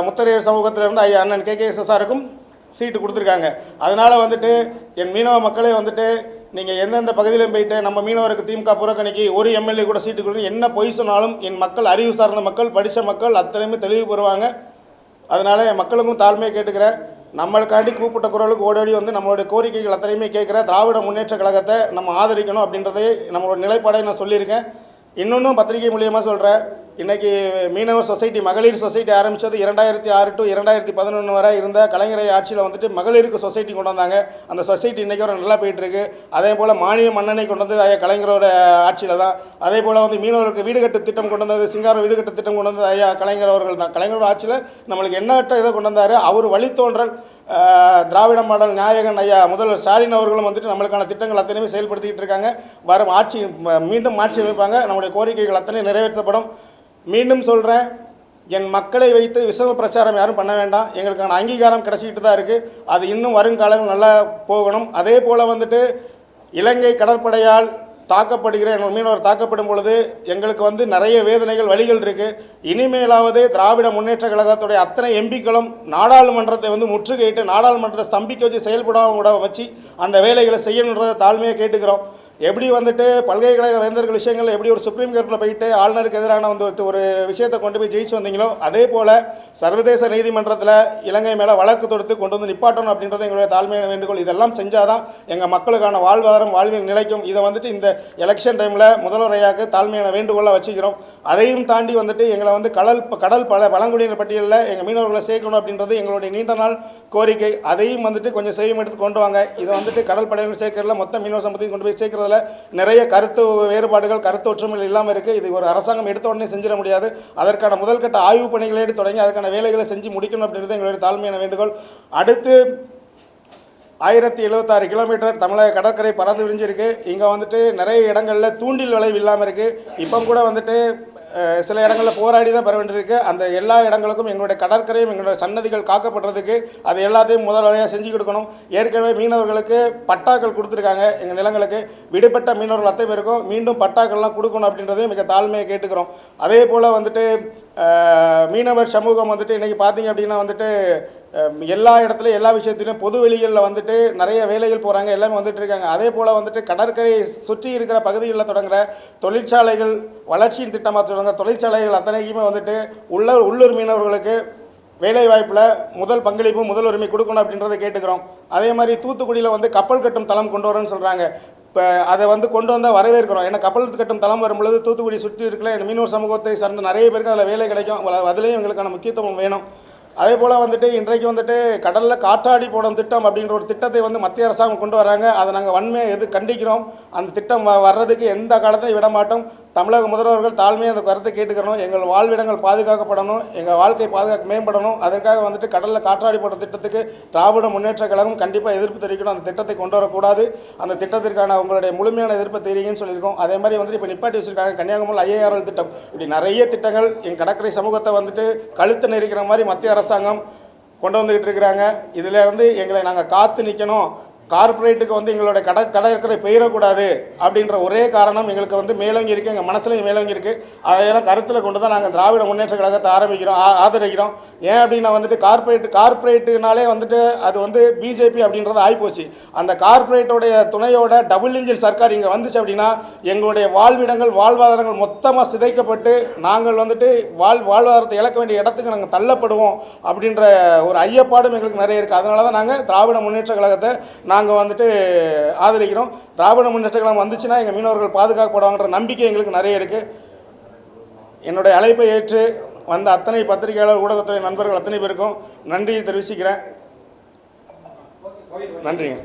முத்தரையர் சமூகத்திலிருந்து ஐயா அண்ணன் KKSSருக்கும் சீட்டு கொடுத்துருக்காங்க. அதனால் வந்துட்டு என் மீனவ மக்களே வந்துட்டு நீங்கள் எந்தெந்த பகுதியிலும் போயிட்டு நம்ம மீனவருக்கு திமுக புறக்கணிக்கு ஒரு MLA கூட சீட்டு கொடுத்து என்ன பொய் சொன்னாலும் என் மக்கள், அறிவு சார்ந்த மக்கள், படித்த மக்கள் அத்தனையுமே தெளிவு பெறுவாங்க. அதனால் என் மக்களுக்கும் தாழ்மையை கேட்டுக்கிறேன். நம்மளுக்காண்டி கூப்பிட்ட குரலுக்கு ஓடோடி வந்து நம்மளுடைய கோரிக்கைகள் அத்தனையுமே கேட்குற திராவிட முன்னேற்ற கழகத்தை நம்ம ஆதரிக்கணும் அப்படின்றதே நம்மளோட நிலைப்பாடை நான் சொல்லியிருக்கேன். இன்னொன்றும் பத்திரிகை மூலியமாக சொல்கிறேன், இன்றைக்கி மீனவர் சொசைட்டி மகளிர் சொசைட்டி ஆரம்பித்தது 2006 to 2011 வரை இருந்த கலைஞரை ஆட்சியில் வந்துட்டு மகளிருக்கு சொசைட்டி கொண்டு வந்தாங்க. அந்த சொசைட்டி இன்றைக்கி ஒரு நல்லா போயிட்டுருக்கு. அதே போல் மானிய மன்னனை கொண்டு வந்தது ஐயா கலைஞரோட ஆட்சியில் தான். அதே போல் வந்து மீனவருக்கு வீடு கட்டு திட்டம் கொண்டு வந்தது, சிங்கார வீடு கட்டு திட்டம் கொண்டு வந்தது ஐயா கலைஞர் அவர்கள் தான். கலைஞரோட ஆட்சியில் நம்மளுக்கு எண்ணற்ற இதை கொண்டு வந்தார். அவர் வழித்தோன்றல் திராவிட மாடல் நாயகன் ஐயா முதல்வர் ஸ்டாலின் அவர்களும் வந்துட்டு நம்மளுக்கான திட்டங்கள் அத்தனையுமே செயல்படுத்திக்கிட்டு இருக்காங்க. வரும் ஆட்சி மீண்டும் ஆட்சி அமைப்பாங்க. நம்முடைய கோரிக்கைகள் அத்தனையும் நிறைவேற்றப்படும். மீண்டும் சொல்கிறேன், என் மக்களை வைத்து விஷம பிரச்சாரம் யாரும் பண்ண வேண்டாம். எங்களுக்கான அங்கீகாரம் கிடச்சிக்கிட்டு தான் இருக்குது. அது இன்னும் வருங்காலங்கள் நல்லா போகணும். அதே போல் வந்துட்டு இலங்கை கடற்படையால் தாக்கப்படுகிற மீனவர் தாக்கப்படும் பொழுது எங்களுக்கு வந்து நிறைய வேதனைகள் வழிகள் இருக்குது. இனிமேலாவது திராவிட முன்னேற்ற கழகத்துடைய அத்தனை எம்பிக்களும் நாடாளுமன்றத்தை வந்து முற்றுகையிட்டு நாடாளுமன்றத்தை ஸ்தம்பிக்க வச்சு செயல்படாம விட வச்சு அந்த வேலைகளை செய்யணுன்றதை தாழ்மையாக கேட்டுக்கிறோம். எப்படி வந்துட்டு பல்கலைக்கழக வேந்தர்கள் விஷயங்கள் எப்படி ஒரு சுப்ரீம் கோர்ட்டில் போயிட்டு ஆளுநருக்கு எதிரான வந்து ஒரு விஷயத்தை கொண்டு போய் ஜெயிச்சு வந்தீங்களோ அதே போல் சர்வதேச நீதிமன்றத்தில் இலங்கை மேலே வழக்கு தொடுத்து கொண்டு வந்து நிப்பாட்டணும் அப்படின்றது எங்களுடைய தாழ்மையான வேண்டுகோள். இதெல்லாம் செஞ்சால் தான் எங்கள் மக்களுக்கான வாழ்வாதாரம் வாழ்வில் நிலைக்கும். இதை வந்துட்டு இந்த எலெக்ஷன் டைமில் முதல்வரையாக்கு தாழ்மையான வேண்டுகோளாக வச்சுக்கிறோம். அதையும் தாண்டி வந்துட்டு எங்களை வந்து கடல் பழங்குடியினர் பட்டியலில் எங்கள் மீனவர்களை சேர்க்கணும் அப்படின்றது எங்களுடைய நீண்ட நாள் கோரிக்கை. அதையும் வந்துட்டு கொஞ்சம் செய்யும் எடுத்து கொண்டு வாங்க. இதை வந்துட்டு கடல் படையினர் சேர்க்கறதுல மொத்த மீனவர் சம்பத்தையும் கொண்டு போய் சேர்க்கறது நிறைய கருத்து வேறுபாடுகள் கருத்து ஒற்றுமைகள் இல்லாமல் இருக்குது. இது ஒரு அரசாங்கம் எடுத்த உடனே செஞ்சிட முடியாது. அதற்கான முதல் கட்ட ஆய்வு பணிகளை தொடங்கி அதுக்கான வேலைகளை செஞ்சு முடிக்கணும் அப்படின்றது எங்களுடைய தாழ்மையான வேண்டுகோள். அடுத்து 1076 கிலோமீட்டர் தமிழக கடற்கரை பறந்து விரிஞ்சிருக்கு. இங்கே வந்துட்டு நிறைய இடங்களில் தூண்டில் விளைவு இல்லாமல் இருக்குது. இப்போ கூட வந்துட்டு சில இடங்களில் போராடி தான் பெற வேண்டியிருக்கு. அந்த எல்லா இடங்களுக்கும் எங்களுடைய கடற்கரையும் எங்களுடைய சன்னதிகள் காக்கப்படுறதுக்கு அது எல்லாத்தையும் முதல் வழியாக செஞ்சு கொடுக்கணும். ஏற்கனவே மீனவர்களுக்கு பட்டாக்கள் கொடுத்துருக்காங்க. எங்கள் நிலங்களுக்கு விடுபட்ட மீனவர்கள் அத்தனை பேருக்கும் மீண்டும் பட்டாக்கள்லாம் கொடுக்கணும் அப்படின்றதையும் மிக தாழ்மையை கேட்டுக்கிறோம். அதே போல் வந்துட்டு மீனவர் சமூகம் வந்துட்டு இன்றைக்கி பார்த்தீங்க அப்படின்னா வந்துட்டு எல்லா இடத்துலையும் எல்லா விஷயத்திலையும் பொது வெளிகளில் வந்துட்டு நிறைய வேலைகள் போகிறாங்க, எல்லாமே வந்துட்டு இருக்காங்க. அதே போல் வந்துட்டு கடற்கரையை சுற்றி இருக்கிற பகுதிகளில் தொடங்குற தொழிற்சாலைகள் வளர்ச்சியின் திட்டமாக தொடங்க தொழிற்சாலைகள் அத்தனைக்குமே வந்துட்டு உள்ளூர் மீனவர்களுக்கு வேலை வாய்ப்பில் முதல் பங்களிப்பு முதல் உரிமை கொடுக்கணும் அப்படின்றத கேட்டுக்கிறோம். அதே மாதிரி தூத்துக்குடியில் வந்து கப்பல் கட்டும் தளம் கொண்டு வரேன்னு சொல்கிறாங்க. இப்போ அதை வந்து கொண்டு வந்தால் வரவேற்கிறோம். ஏன்னா கப்பல் கட்டும் தளம் வரும்பொழுது தூத்துக்குடி சுற்றி இருக்கிற மீனவர் சமூகத்தை சார்ந்த நிறைய பேருக்கு அதில் வேலை கிடைக்கும். அதுலேயும் எங்களுக்கான முக்கியத்துவம் வேணும். அதே போல் வந்துட்டு இன்றைக்கு வந்துட்டு கடலில் காற்றாடி போடும் திட்டம் அப்படின்ற ஒரு திட்டத்தை வந்து மத்திய அரசாங்கம் கொண்டு வராங்க. அதை நாங்கள் வன்மையை கண்டிக்கிறோம். அந்த திட்டம் வர்றதுக்கு எந்த காலத்தையும் விட மாட்டோம். தமிழக முதல்வர்கள் தாழ்மையை அந்த கருத்தை கேட்டுக்கிறோம். எங்கள் வாழ்விடங்கள் பாதுகாக்கப்படணும், எங்கள் வாழ்க்கை மேம்படணும். அதற்காக வந்துட்டு கடலில் காற்றாடி போட்ட திட்டத்துக்கு திராவிட முன்னேற்ற கழகம் கண்டிப்பாக எதிர்ப்பு தெரிவிக்கணும். அந்த திட்டத்தை கொண்டு வரக்கூடாது. அந்த திட்டத்திற்கான உங்களுடைய முழுமையான எதிர்ப்பு தெரியுங்கன்னு சொல்லியிருக்கோம். அதே மாதிரி வந்துட்டு இப்போ நிப்பாட்டி வச்சிருக்காங்க கன்னியாகுமரி ஐஏஆர்எல் திட்டம். இப்படி நிறைய திட்டங்கள் எங்கள் கடற்கரை சமூகத்தை வந்துட்டு கழுத்து நெரிக்கிற மாதிரி மத்திய அரசாங்கம் கொண்டு வந்துக்கிட்டு இருக்கிறாங்க. இதில் வந்து எங்களை நாங்கள் காத்து நிற்கணும், கார்பரேட்டுக்கு வந்து எங்களுடைய கடற்கரை பெயரக்கூடாது அப்படின்ற ஒரே காரணம் எங்களுக்கு வந்து மேலோங்கி இருக்குது, எங்கள் மனசுலையும் மேலோங்கி இருக்குது. அதையெல்லாம் கருத்தில் கொண்டு தான் நாங்கள் திராவிட முன்னேற்ற கழகத்தை ஆதரிக்கிறோம். ஏன் அப்படின்னா வந்துட்டு கார்பரேட்டுனாலே வந்துட்டு அது வந்து பிஜேபி அப்படின்றது ஆகிப்போச்சு. அந்த கார்பரேட்டோடைய துணையோட டபுள் இன்ஜின் சர்க்கார் இங்கே வந்துச்சு அப்படின்னா எங்களுடைய வாழ்விடங்கள் வாழ்வாதாரங்கள் மொத்தமாக சிதைக்கப்பட்டு நாங்கள் வந்துட்டு வாழ்வாதாரத்தை இழக்க வேண்டிய இடத்துக்கு நாங்கள் தள்ளப்படுவோம் அப்படின்ற ஒரு ஐயப்பாடும் எங்களுக்கு நிறைய இருக்குது. அதனால தான் நாங்கள் திராவிட முன்னேற்ற கழகத்தை நாங்கள் வந்துட்டு ஆதரிக்கிறோம். திராவிட முன்னேற்ற கழகம் வந்துச்சுன்னா எங்கள் மீனவர்கள் பாதுகாக்கப்படுவாங்கன்ற நம்பிக்கை எங்களுக்கு நிறைய இருக்குது. என்னுடைய அழைப்பை ஏற்று வந்த அத்தனை பத்திரிகையாளர் ஊடகத்துறை நண்பர்கள் அத்தனை பேருக்கும் நன்றியை தெரிவிச்சுக்கிறேன். நன்றிங்க.